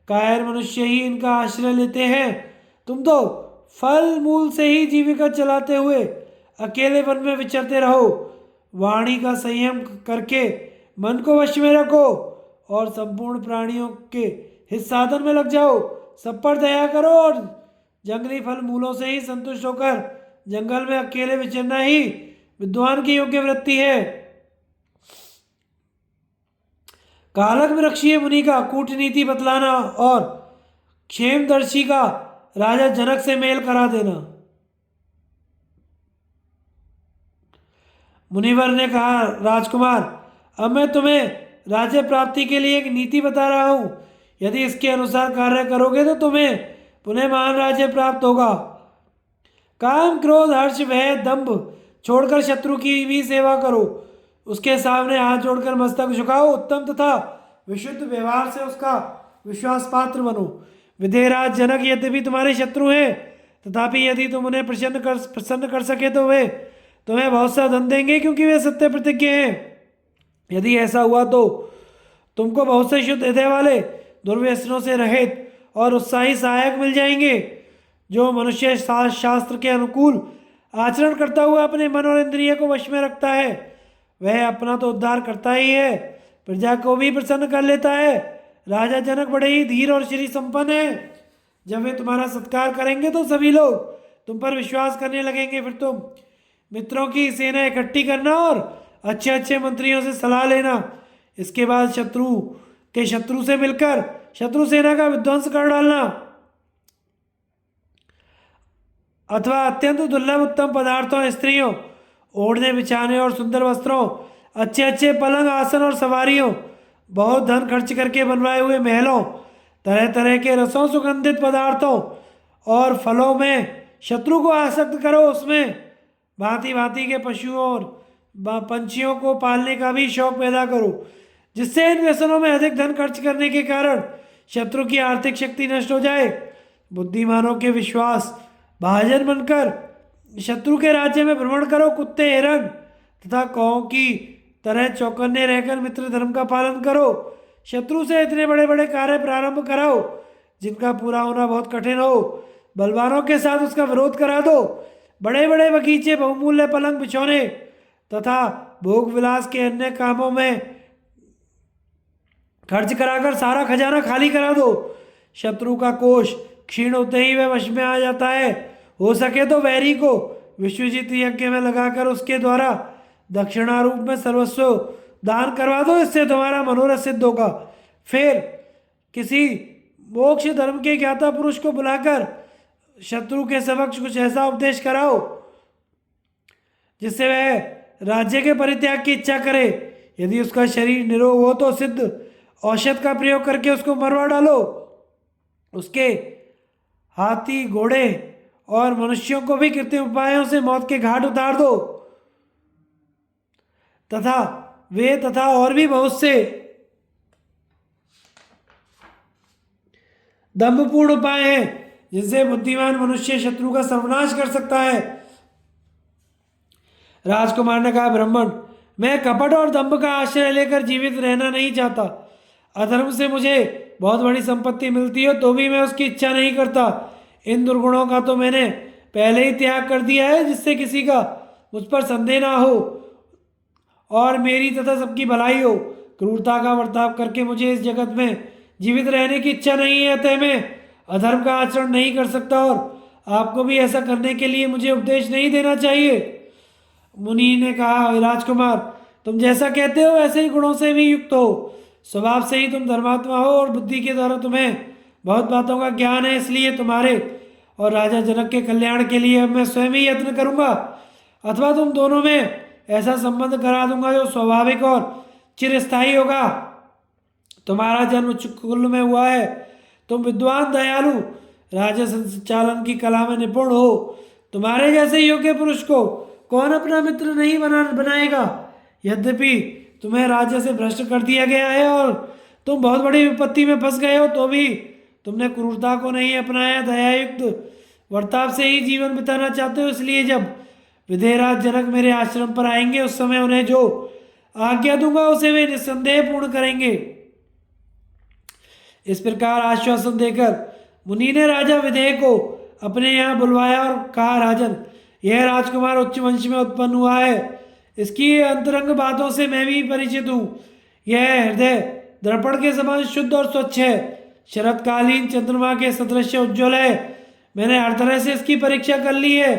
कायर मनुष्य ही इनका आश्रय लेते हैं। तुम तो फल मूल से ही जीविका चलाते हुए अकेले वन में विचरते रहो। वाणी का संयम करके मन को वश में रखो और संपूर्ण प्राणियों के हित साधन में लग जाओ। सब पर दया करो और जंगली फल मूलों से ही संतुष्ट होकर जंगल में अकेले विचरना ही विद्वान की योग्य वृत्ति है। कालक वृक्षीय मुनि का कूटनीति बतलाना और क्षेमदर्शी का राजा जनक से मेल करा देना। मुनिवर ने कहा, राजकुमार, अब मैं तुम्हें राज्य प्राप्ति के लिए एक नीति बता रहा हूं। यदि इसके अनुसार कार्य करोगे तो तुम्हें पुनः महान राज्य प्राप्त होगा। काम, क्रोध, हर्ष, भय, दंभ छोड़कर शत्रु की भी सेवा करो। उसके सामने हाथ जोड़कर मस्तक झुकाओ। उत्तम तथा विशुद्ध व्यवहार से उसका विश्वास पात्र बनो। विदेहराज जनक यद्यपि तुम्हारे शत्रु हैं, तथापि यदि तुम उन्हें प्रसन्न कर सके तो वे तुम्हें बहुत सा धन देंगे, क्योंकि वे सत्य प्रतिज्ञ हैं। यदि ऐसा हुआ तो तुमको बहुत से शुद्ध हृदय वाले, दुर्व्यसनों से रहित और उत्साही सहायक मिल जाएंगे। जो मनुष्य शास्त्र के अनुकूल आचरण करता हुआ अपने मन और इंद्रिय को वश में रखता है, वह अपना तो उद्धार करता ही है, प्रजा को भी प्रसन्न कर लेता है। राजा जनक बड़े ही धीर और श्री संपन्न है। जब वे तुम्हारा सत्कार करेंगे तो सभी लोग तुम पर विश्वास करने लगेंगे। फिर तुम मित्रों की सेना इकट्ठी करना और अच्छे अच्छे मंत्रियों से सलाह लेना। इसके बाद शत्रु से मिलकर शत्रु सेना का विध्वंस कर डालना, अथवा अत्यंत दुर्लभ उत्तम पदार्थों, स्त्रियों, ओढ़ने बिछाने और सुंदर वस्त्रों, अच्छे अच्छे पलंग, आसन और सवारियों, बहुत धन खर्च करके बनवाए हुए महलों, तरह तरह के रसों, सुगंधित पदार्थों और फलों में शत्रु को आसक्त करो। उसमें भांति भांति के पशुओं और पंछियों को पालने का भी शौक पैदा करो, जिससे इन व्यसनों में अधिक धन खर्च करने के कारण शत्रु की आर्थिक शक्ति नष्ट हो जाए। बुद्धिमानों के विश्वास भाजन बनकर शत्रु के राज्य में भ्रमण करो। कुत्ते, हिरण तथा कौओं की तरह चौकन्ने रहकर मित्र धर्म का पालन करो। शत्रु से इतने बड़े बड़े कार्य प्रारंभ कराओ जिनका पूरा होना बहुत कठिन हो। बलवानों के साथ उसका विरोध करा दो। बड़े बड़े बगीचे, बहुमूल्य पलंग बिछौने तथा भोग विलास के अन्य कामों में खर्च कराकर सारा खजाना खाली करा दो। शत्रु का कोष क्षीण होते ही वह वश में आ जाता है। हो सके तो वैरी को विश्वजीत यज्ञ में लगाकर उसके द्वारा दक्षिणा रूप में सर्वस्व दान करवा दो। इससे तुम्हारा मनोरथ सिद्ध होगा। फिर किसी मोक्ष धर्म के ज्ञाता पुरुष को बुलाकर शत्रु के समक्ष कुछ ऐसा उपदेश कराओ जिससे वह राज्य के परित्याग की इच्छा करे। यदि उसका शरीर निरोग हो तो सिद्ध औषध का प्रयोग करके उसको मरवा डालो। उसके हाथी, घोड़े और मनुष्यों को भी कृत्रिम उपायों से मौत के घाट उतार दो। तथा और भी बहुत से दंभपूर्ण उपाय हैं जिनसे बुद्धिमान मनुष्य शत्रु का सर्वनाश कर सकता है। राजकुमार ने कहा, ब्राह्मण, मैं कपट और दंभ का आश्रय लेकर जीवित रहना नहीं चाहता। अधर्म से मुझे बहुत बड़ी संपत्ति मिलती है तो भी मैं उसकी इच्छा नहीं करता। इन दुर्गुणों का तो मैंने पहले ही त्याग कर दिया है, जिससे किसी का मुझ पर संदेह ना हो और मेरी तथा सबकी भलाई हो। क्रूरता का बर्ताव करके मुझे इस जगत में जीवित रहने की इच्छा नहीं है, अतः मैं अधर्म का आचरण नहीं कर सकता और आपको भी ऐसा करने के लिए मुझे उपदेश नहीं देना चाहिए। मुनि ने कहा, राजकुमार, तुम जैसा कहते हो वैसे ही गुणों से भी युक्त हो। स्वभाव से ही तुम धर्मात्मा हो और बुद्धि के द्वारा तुम्हें बहुत बातों का ज्ञान है। इसलिए तुम्हारे और राजा जनक के कल्याण के लिए अब मैं स्वयं ही यत्न करूंगा, अथवा तुम दोनों में ऐसा संबंध करा दूंगा जो स्वाभाविक और चिरस्थायी होगा। तुम्हारा जन्म कुल में हुआ है। तुम विद्वान, दयालु, राज्य संचालन की कला में निपुण हो। तुम्हारे जैसे योग्य पुरुष को कौन अपना मित्र नहीं बनाएगा। यद्यपि तुम्हें राज्य से भ्रष्ट कर दिया गया है और तुम बहुत बड़ी विपत्ति में फंस गए हो, तो भी तुमने क्रूरता को नहीं अपनाया, दयायुक्त वर्ताव से ही जीवन बिताना चाहते हो। इसलिए जब विदेहराज जनक मेरे आश्रम पर आएंगे उस समय उन्हें जो आज्ञा दूंगा उसे वे निस्संदेह पूर्ण करेंगे। इस प्रकार आश्वासन देकर मुनि ने राजा विदेह को अपने यहाँ बुलवाया और कहा, राजन, यह राजकुमार उच्च वंश में उत्पन्न हुआ है। इसकी अंतरंग बातों से मैं भी परिचित हूँ। यह हृदय दर्पण के समान शुद्ध और स्वच्छ है, शरतकालीन चंद्रमा के सदृश उज्ज्वल है। मैंने हर तरह से इसकी परीक्षा कर ली है।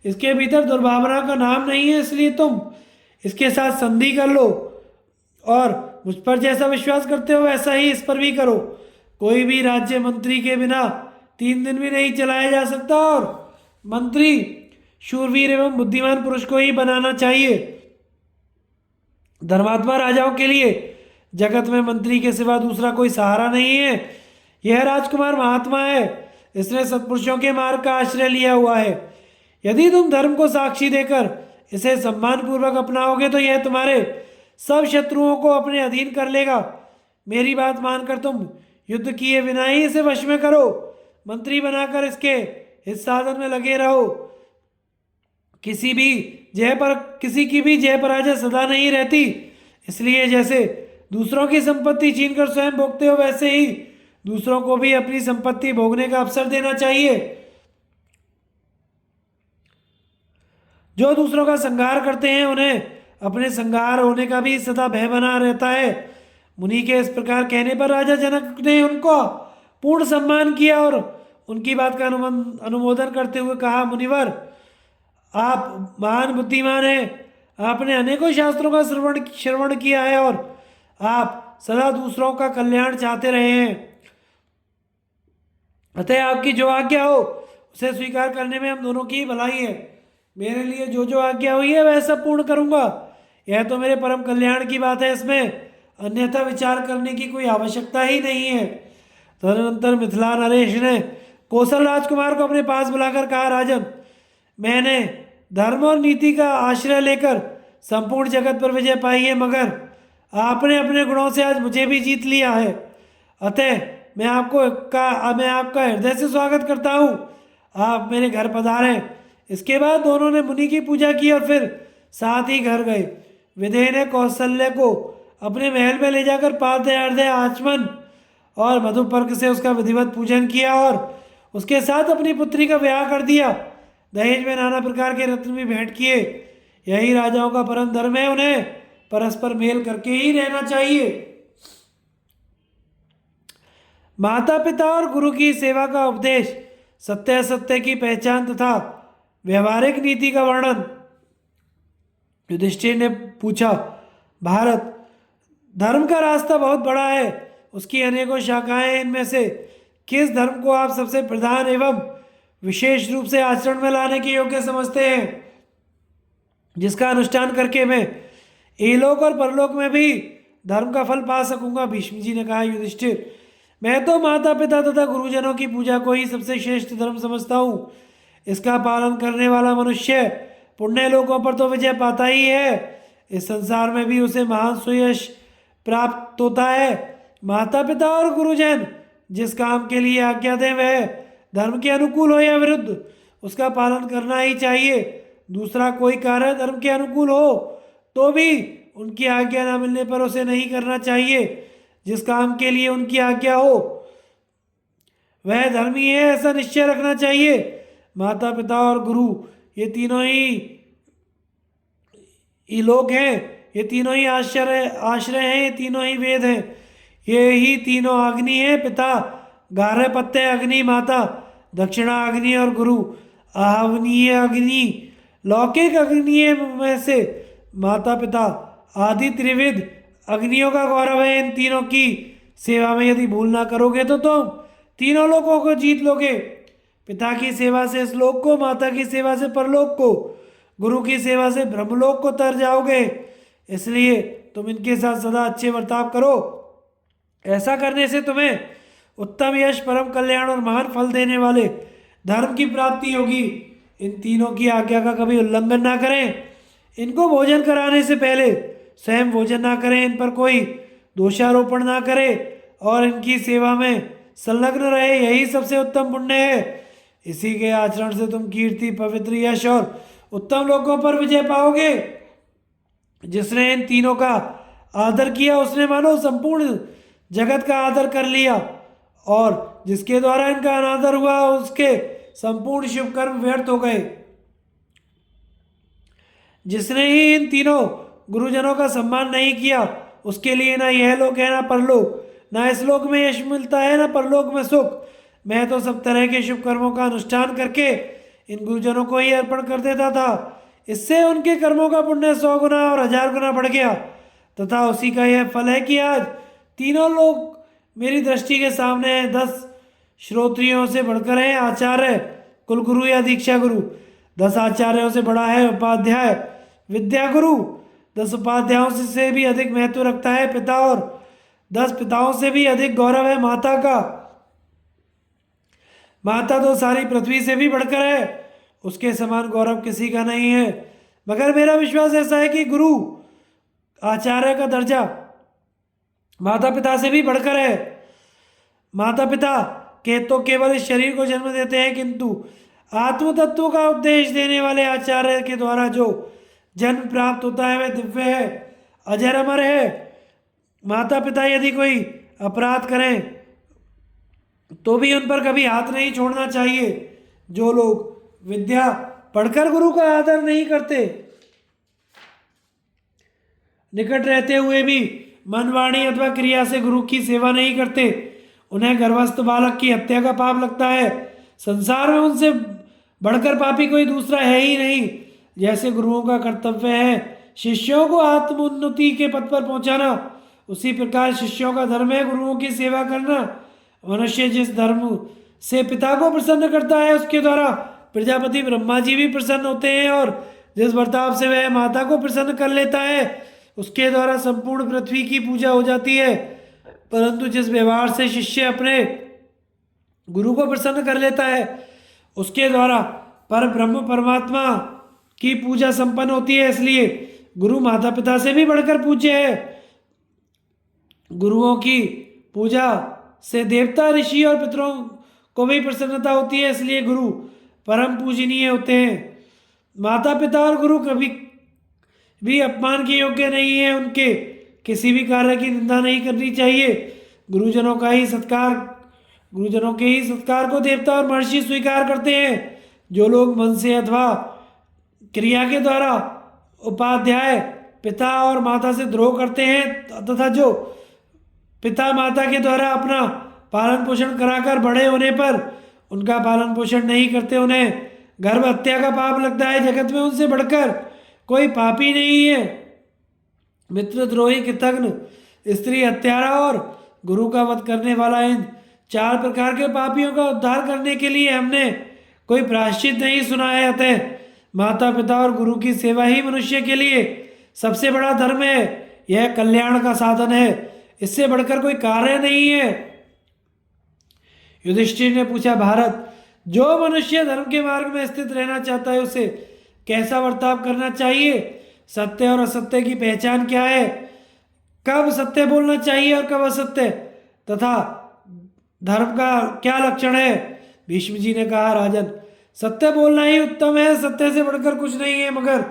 इसके भीतर दुर्भावना का नाम नहीं है, इसलिए तुम इसके साथ संधि कर लो और मुझ पर जैसा विश्वास करते हो वैसा ही इस पर भी करो। कोई भी राज्य मंत्री के बिना 3 दिन भी नहीं चलाया जा सकता और मंत्री शूरवीर एवं बुद्धिमान पुरुष को ही बनाना चाहिए। धर्मात्मा राजाओं के लिए जगत में मंत्री के सिवा दूसरा कोई सहारा नहीं है। यह राजकुमार महात्मा है, इसने सत्पुरुषों के मार्ग का आश्रय लिया हुआ है। यदि तुम धर्म को साक्षी देकर इसे सम्मानपूर्वक अपनाओगे तो यह तुम्हारे सब शत्रुओं को अपने अधीन कर लेगा। मेरी बात मानकर तुम युद्ध किए बिना ही इसे वश में करो। मंत्री बनाकर इसके इस साधन में लगे रहो। किसी की भी जय पराजय सदा नहीं रहती, इसलिए जैसे दूसरों की संपत्ति छीनकर स्वयं भोगते हो वैसे ही दूसरों को भी अपनी संपत्ति भोगने का अवसर देना चाहिए। जो दूसरों का संहार करते हैं उन्हें अपने संहार होने का भी सदा भय बना रहता है। मुनि के इस प्रकार कहने पर राजा जनक ने उनको पूर्ण सम्मान किया और उनकी बात का अनुमोदन करते हुए कहा, मुनिवर आप महान बुद्धिमान हैं। आपने अनेकों शास्त्रों का श्रवण किया है और आप सदा दूसरों का कल्याण चाहते रहे हैं। अतः आपकी जो आज्ञा हो उसे स्वीकार करने में हम दोनों की ही भलाई है। मेरे लिए जो जो आज्ञा हुई है वह सब पूर्ण करूंगा। यह तो मेरे परम कल्याण की बात है, इसमें अन्यथा विचार करने की कोई आवश्यकता ही नहीं है। तदनंतर मिथिला नरेश ने कौशल राजकुमार को अपने पास बुलाकर कहा, राजन, मैंने धर्म और नीति का आश्रय लेकर संपूर्ण जगत पर विजय पाई है, मगर आपने अपने गुणों से आज मुझे भी जीत लिया है। अतः मैं आपका हृदय से स्वागत करता हूँ। आप मेरे घर पधारे। इसके बाद दोनों ने मुनि की पूजा की और फिर साथ ही घर गए। विदेह ने कौशल्य को अपने महल में ले जाकर पाद्य अर्घ्य आचमन और मधुपर्क से उसका विधिवत पूजन किया और उसके साथ अपनी पुत्री का ब्याह कर दिया। दहेज में नाना प्रकार के रत्न भी भेंट किए। यही राजाओं का परम धर्म है, उन्हें परस्पर मेल करके ही रहना चाहिए। माता पिता और गुरु की सेवा का उपदेश, सत्य असत्य की पहचान तथा व्यवहारिक नीति का वर्णन। युधिष्ठिर ने पूछा, भारत धर्म का रास्ता बहुत बड़ा है, उसकी अनेकों शाखाएं हैं। इनमें से किस धर्म को आप सबसे प्रधान एवं विशेष रूप से आचरण में लाने के योग्य समझते हैं, जिसका अनुष्ठान करके मैं इहलोक और परलोक में भी धर्म का फल पा सकूंगा? भीष्म जी ने कहा, युधिष्ठिर, मैं तो माता पिता तथा गुरुजनों की पूजा को ही सबसे श्रेष्ठ धर्म समझता हूँ। इसका पालन करने वाला मनुष्य पुण्य लोकों पर तो विजय पाता ही है, इस संसार में भी उसे महान सुयश प्राप्त होता है। माता पिता और गुरुजन जिस काम के लिए आज्ञा दें वह धर्म के अनुकूल हो या विरुद्ध, उसका पालन करना ही चाहिए। दूसरा कोई कार्य धर्म के अनुकूल हो तो भी उनकी आज्ञा न मिलने पर उसे नहीं करना चाहिए। जिस काम के लिए उनकी आज्ञा हो वह धर्मी है, ऐसा निश्चय रखना चाहिए। माता पिता और गुरु ये तीनों ही लोग हैं, ये तीनों ही आश्रय हैं, ये तीनों ही वेद हैं, ये ही तीनों अग्नि हैं। पिता गार्हपत्य अग्नि, माता दक्षिणा और गुरु आहवनीय अग्नि। लौकिक अग्नि में से माता पिता आदि त्रिविध अग्नियों का गौरव है। इन तीनों की सेवा में यदि भूल ना करोगे तो तुम तीनों लोगों को जीत लोगे। पिता की सेवा से इस लोक को, माता की सेवा से परलोक को, गुरु की सेवा से ब्रह्मलोक को तर जाओगे। इसलिए तुम इनके साथ सदा अच्छे बर्ताव करो। ऐसा करने से तुम्हें उत्तम यश, परम कल्याण और महान फल देने वाले धर्म की प्राप्ति होगी। इन तीनों की आज्ञा का कभी उल्लंघन ना करें। इनको भोजन कराने से पहले स्वयं भोजन ना करें, इन पर कोई दोषारोपण ना करें और इनकी सेवा में संलग्न रहे, यही सबसे उत्तम पुण्य है। इसी के आचरण से तुम कीर्ति, पवित्र यश और उत्तम लोकों पर विजय पाओगे। जिसने इन तीनों का आदर किया उसने मानो संपूर्ण जगत का आदर कर लिया, और जिसके द्वारा इनका अनादर हुआ उसके संपूर्ण शुभ कर्म व्यर्थ हो गए। जिसने ही इन तीनों गुरुजनों का सम्मान नहीं किया उसके लिए ना यह लोक है ना परलोक, ना इस लोक में यश मिलता है ना परलोक में सुख। मैं तो सब तरह के शुभ कर्मों का अनुष्ठान करके इन गुरुजनों को ही अर्पण कर देता था। इससे उनके कर्मों का पुण्य 100 गुना और 1000 गुना बढ़ गया, तथा उसी का यह फल है कि आज तीनों लोग मेरी दृष्टि के सामने हैं। 10 श्रोत्रियों से बढ़कर है आचार्य, कुलगुरु या दीक्षा गुरु। 10 आचार्यों से बड़ा है उपाध्याय विद्या गुरु। 10 उपाध्यायों से भी अधिक महत्व रखता है पिता, और 10 पिताओं से भी अधिक गौरव है माता का। माता तो सारी पृथ्वी से भी बढ़कर है, उसके समान गौरव किसी का नहीं है। मगर मेरा विश्वास ऐसा है कि गुरु आचार्य का दर्जा माता पिता से भी बढ़कर है। माता पिता के तो केवल इस शरीर को जन्म देते हैं, किंतु आत्म तत्व का उपदेश देने वाले आचार्य के द्वारा जो जन्म प्राप्त होता है वह दिव्य है, अजर अमर है। माता पिता यदि कोई अपराध करें तो भी उन पर कभी हाथ नहीं छोड़ना चाहिए। जो लोग विद्या पढ़कर गुरु का आदर नहीं करते, निकट रहते हुए भी मन वाणी अथवा क्रिया से गुरु की सेवा नहीं करते, उन्हें गर्भस्थ बालक की हत्या का पाप लगता है। संसार में उनसे बढ़कर पापी कोई दूसरा है ही नहीं। जैसे गुरुओं का कर्तव्य है शिष्यों को आत्मोन्नति के पथ पर पहुंचाना, उसी प्रकार शिष्यों का धर्म है गुरुओं की सेवा करना। मनुष्य जिस धर्म से पिता को प्रसन्न करता है उसके द्वारा प्रजापति ब्रह्मा जी भी प्रसन्न होते हैं, और जिस बर्ताव से वह माता को प्रसन्न कर लेता है उसके द्वारा संपूर्ण पृथ्वी की पूजा हो जाती है। परंतु जिस व्यवहार से शिष्य अपने गुरु को प्रसन्न कर लेता है उसके द्वारा पर ब्रह्म परमात्मा की पूजा संपन्न होती है। इसलिए गुरु माता पिता से भी बढ़कर पूज्य है। गुरुओं की पूजा से देवता ऋषि और पितरों को भी प्रसन्नता होती है, इसलिए गुरु परम पूजनीय होते हैं। माता पिता और गुरु कभी भी अपमान के योग्य नहीं है, उनके किसी भी कार्य की निंदा नहीं करनी चाहिए। गुरुजनों के ही सत्कार को देवता और महर्षि स्वीकार करते हैं। जो लोग मन से अथवा क्रिया के द्वारा उपाध्याय पिता और माता से द्रोह करते हैं, तथा जो पिता माता के द्वारा अपना पालन पोषण कराकर बड़े होने पर उनका पालन पोषण नहीं करते, उन्हें गर्भ हत्या का पाप लगता है। जगत में उनसे बढ़कर कोई पापी नहीं है। मित्रद्रोही, कृतघ्न, स्त्री हत्यारा और गुरु का वध करने वाला, इन 4 प्रकार के पापियों का उद्धार करने के लिए हमने कोई प्रायश्चित नहीं सुना है। अतः माता पिता और गुरु की सेवा ही मनुष्य के लिए सबसे बड़ा धर्म है। यह कल्याण का साधन है, इससे बढ़कर कोई कार्य नहीं है। युधिष्ठिर ने पूछा, भारत, जो मनुष्य धर्म के मार्ग में स्थित रहना चाहता है उसे कैसा बर्ताव करना चाहिए? सत्य और असत्य की पहचान क्या है? कब सत्य बोलना चाहिए और कब असत्य, तथा धर्म का क्या लक्षण है? भीष्म जी ने कहा, राजन, सत्य बोलना ही उत्तम है, सत्य से बढ़कर कुछ नहीं है। मगर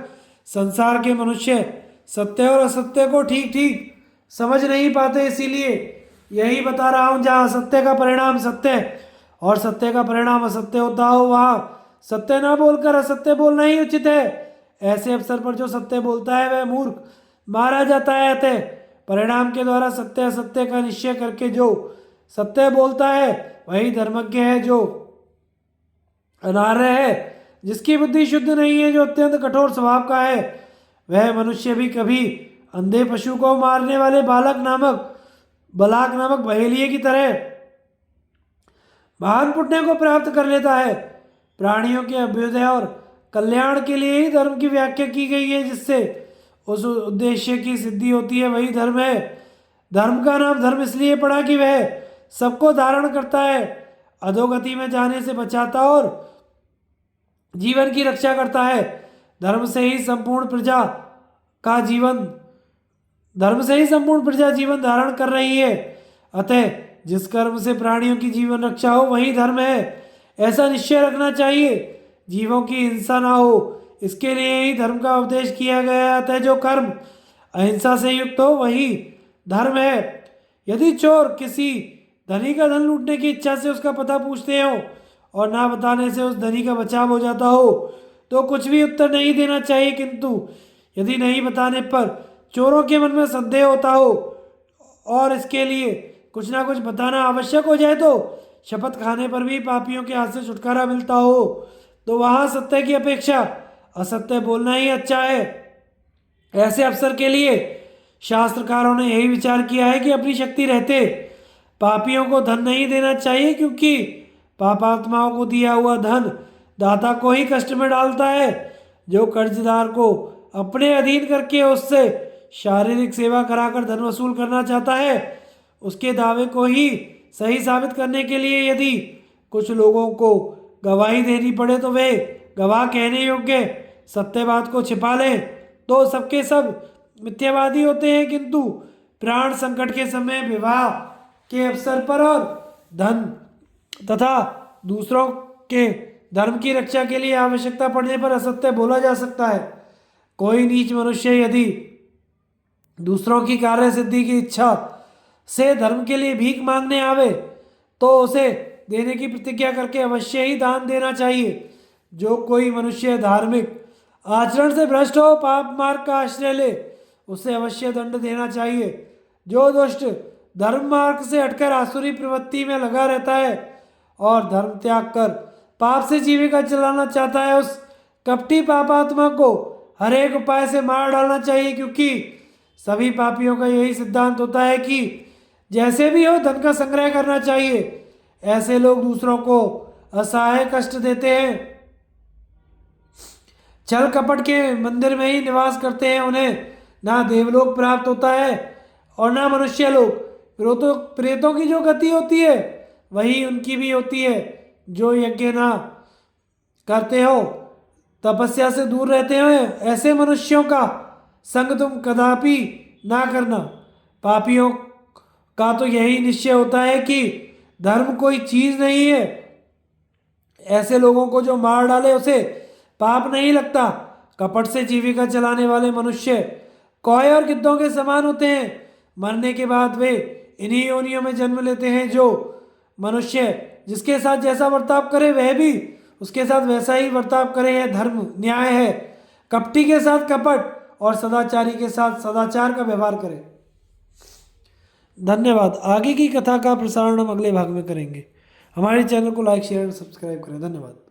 संसार के मनुष्य सत्य और असत्य को ठीक ठीक समझ नहीं पाते, इसीलिए यही बता रहा हूं। जहाँ सत्य का परिणाम सत्य और सत्य का परिणाम असत्य होता हो, वहाँ सत्य ना बोलकर असत्य बोलना ही उचित है। ऐसे अवसर पर जो सत्य बोलता है वह मूर्ख मारा जाता है। अतः परिणाम के द्वारा सत्य असत्य का निश्चय करके जो सत्य बोलता है वही धर्मज्ञ है। जो अनार्य है, जिसकी बुद्धि शुद्ध नहीं है, जो अत्यंत कठोर स्वभाव का है, वह मनुष्य भी कभी अंधे पशु को मारने वाले बलाक नामक बहेलिये की तरह महान पुण्य को प्राप्त कर लेता है। प्राणियों के अभ्युदय और कल्याण के लिए ही धर्म की व्याख्या की गई है, जिससे उस उद्देश्य की सिद्धि होती है, वही धर्म है। धर्म का नाम धर्म इसलिए पड़ा कि वह सबको धारण करता है, अधोगति में जाने से बचाता और जीवन की रक्षा करता है। धर्म से ही संपूर्ण प्रजा जीवन धारण कर रही है। अतः जिस कर्म से प्राणियों की जीवन रक्षा हो वही धर्म है, ऐसा निश्चय रखना चाहिए। जीवों की हिंसा ना हो, इसके लिए ही धर्म का उपदेश किया गया है। अतः जो कर्म अहिंसा से युक्त हो वही धर्म है। यदि चोर किसी धनी का धन लूटने की इच्छा से उसका पता पूछते हो और ना बताने से उस धनी का बचाव हो जाता हो तो कुछ भी उत्तर नहीं देना चाहिए, किंतु यदि नहीं बताने पर चोरों के मन में संदेह होता हो और इसके लिए कुछ ना कुछ बताना आवश्यक हो जाए, तो शपथ खाने पर भी पापियों के हाथ से छुटकारा मिलता हो, तो वहां सत्य की अपेक्षा असत्य बोलना ही अच्छा है। ऐसे अवसर के लिए शास्त्रकारों ने यही विचार किया है कि अपनी शक्ति रहते पापियों को धन नहीं देना चाहिए, क्योंकि पापात्माओं को दिया हुआ धन दाता को ही कष्ट में डालता है। जो कर्जदार को अपने अधीन करके उससे शारीरिक सेवा कराकर धन वसूल करना चाहता है, उसके दावे को ही सही साबित करने के लिए यदि कुछ लोगों को गवाही देनी पड़े तो वे गवाह कहने योग्य सत्य बात को छिपा लें, तो सबके सब मिथ्यावादी होते हैं। किंतु प्राण संकट के समय, विवाह के अवसर पर और धन तथा दूसरों के धर्म की रक्षा के लिए आवश्यकता पड़ने पर असत्य बोला जा सकता है। कोई नीच मनुष्य यदि दूसरों की कार्य सिद्धि की इच्छा से धर्म के लिए भीख मांगने आवे, तो उसे देने की प्रतिज्ञा करके अवश्य ही दान देना चाहिए। जो कोई मनुष्य धार्मिक आचरण से भ्रष्ट हो, पाप मार्ग का आश्रय ले, उसे अवश्य दंड देना चाहिए। जो दुष्ट धर्म मार्ग से हटकर आसुरी प्रवृत्ति में लगा रहता है और धर्म त्याग कर पाप से जीविका चलाना चाहता है, उस कपटी पापात्मा को हर एक उपाय से मार डालना चाहिए, क्योंकि सभी पापियों का यही सिद्धांत होता है कि जैसे भी हो धन का संग्रह करना चाहिए। ऐसे लोग दूसरों को असहाय कष्ट देते हैं, छल कपट के मंदिर में ही निवास करते हैं। उन्हें ना देवलोक प्राप्त होता है और ना मनुष्य लोक। प्रेतों की जो गति होती है वही उनकी भी होती है। जो यज्ञ ना करते हो, तपस्या से दूर रहते हो, ऐसे मनुष्यों का संग तुम कदापि ना करना। पापियों का तो यही निश्चय होता है कि धर्म कोई चीज नहीं है। ऐसे लोगों को जो मार डाले उसे पाप नहीं लगता। कपट से जीविका चलाने वाले मनुष्य कौए और गिद्धों के समान होते हैं। मरने के बाद वे इन्हीं योनियों में जन्म लेते हैं। जो मनुष्य जिसके साथ जैसा बर्ताव करे वह भी उसके साथ वैसा ही बर्ताव करे, यह धर्म न्याय है। कपटी के साथ कपट और सदाचारी के साथ सदाचार का व्यवहार करें। धन्यवाद। आगे की कथा का प्रसारण हम अगले भाग में करेंगे। हमारे चैनल को लाइक शेयर और सब्सक्राइब करें। धन्यवाद।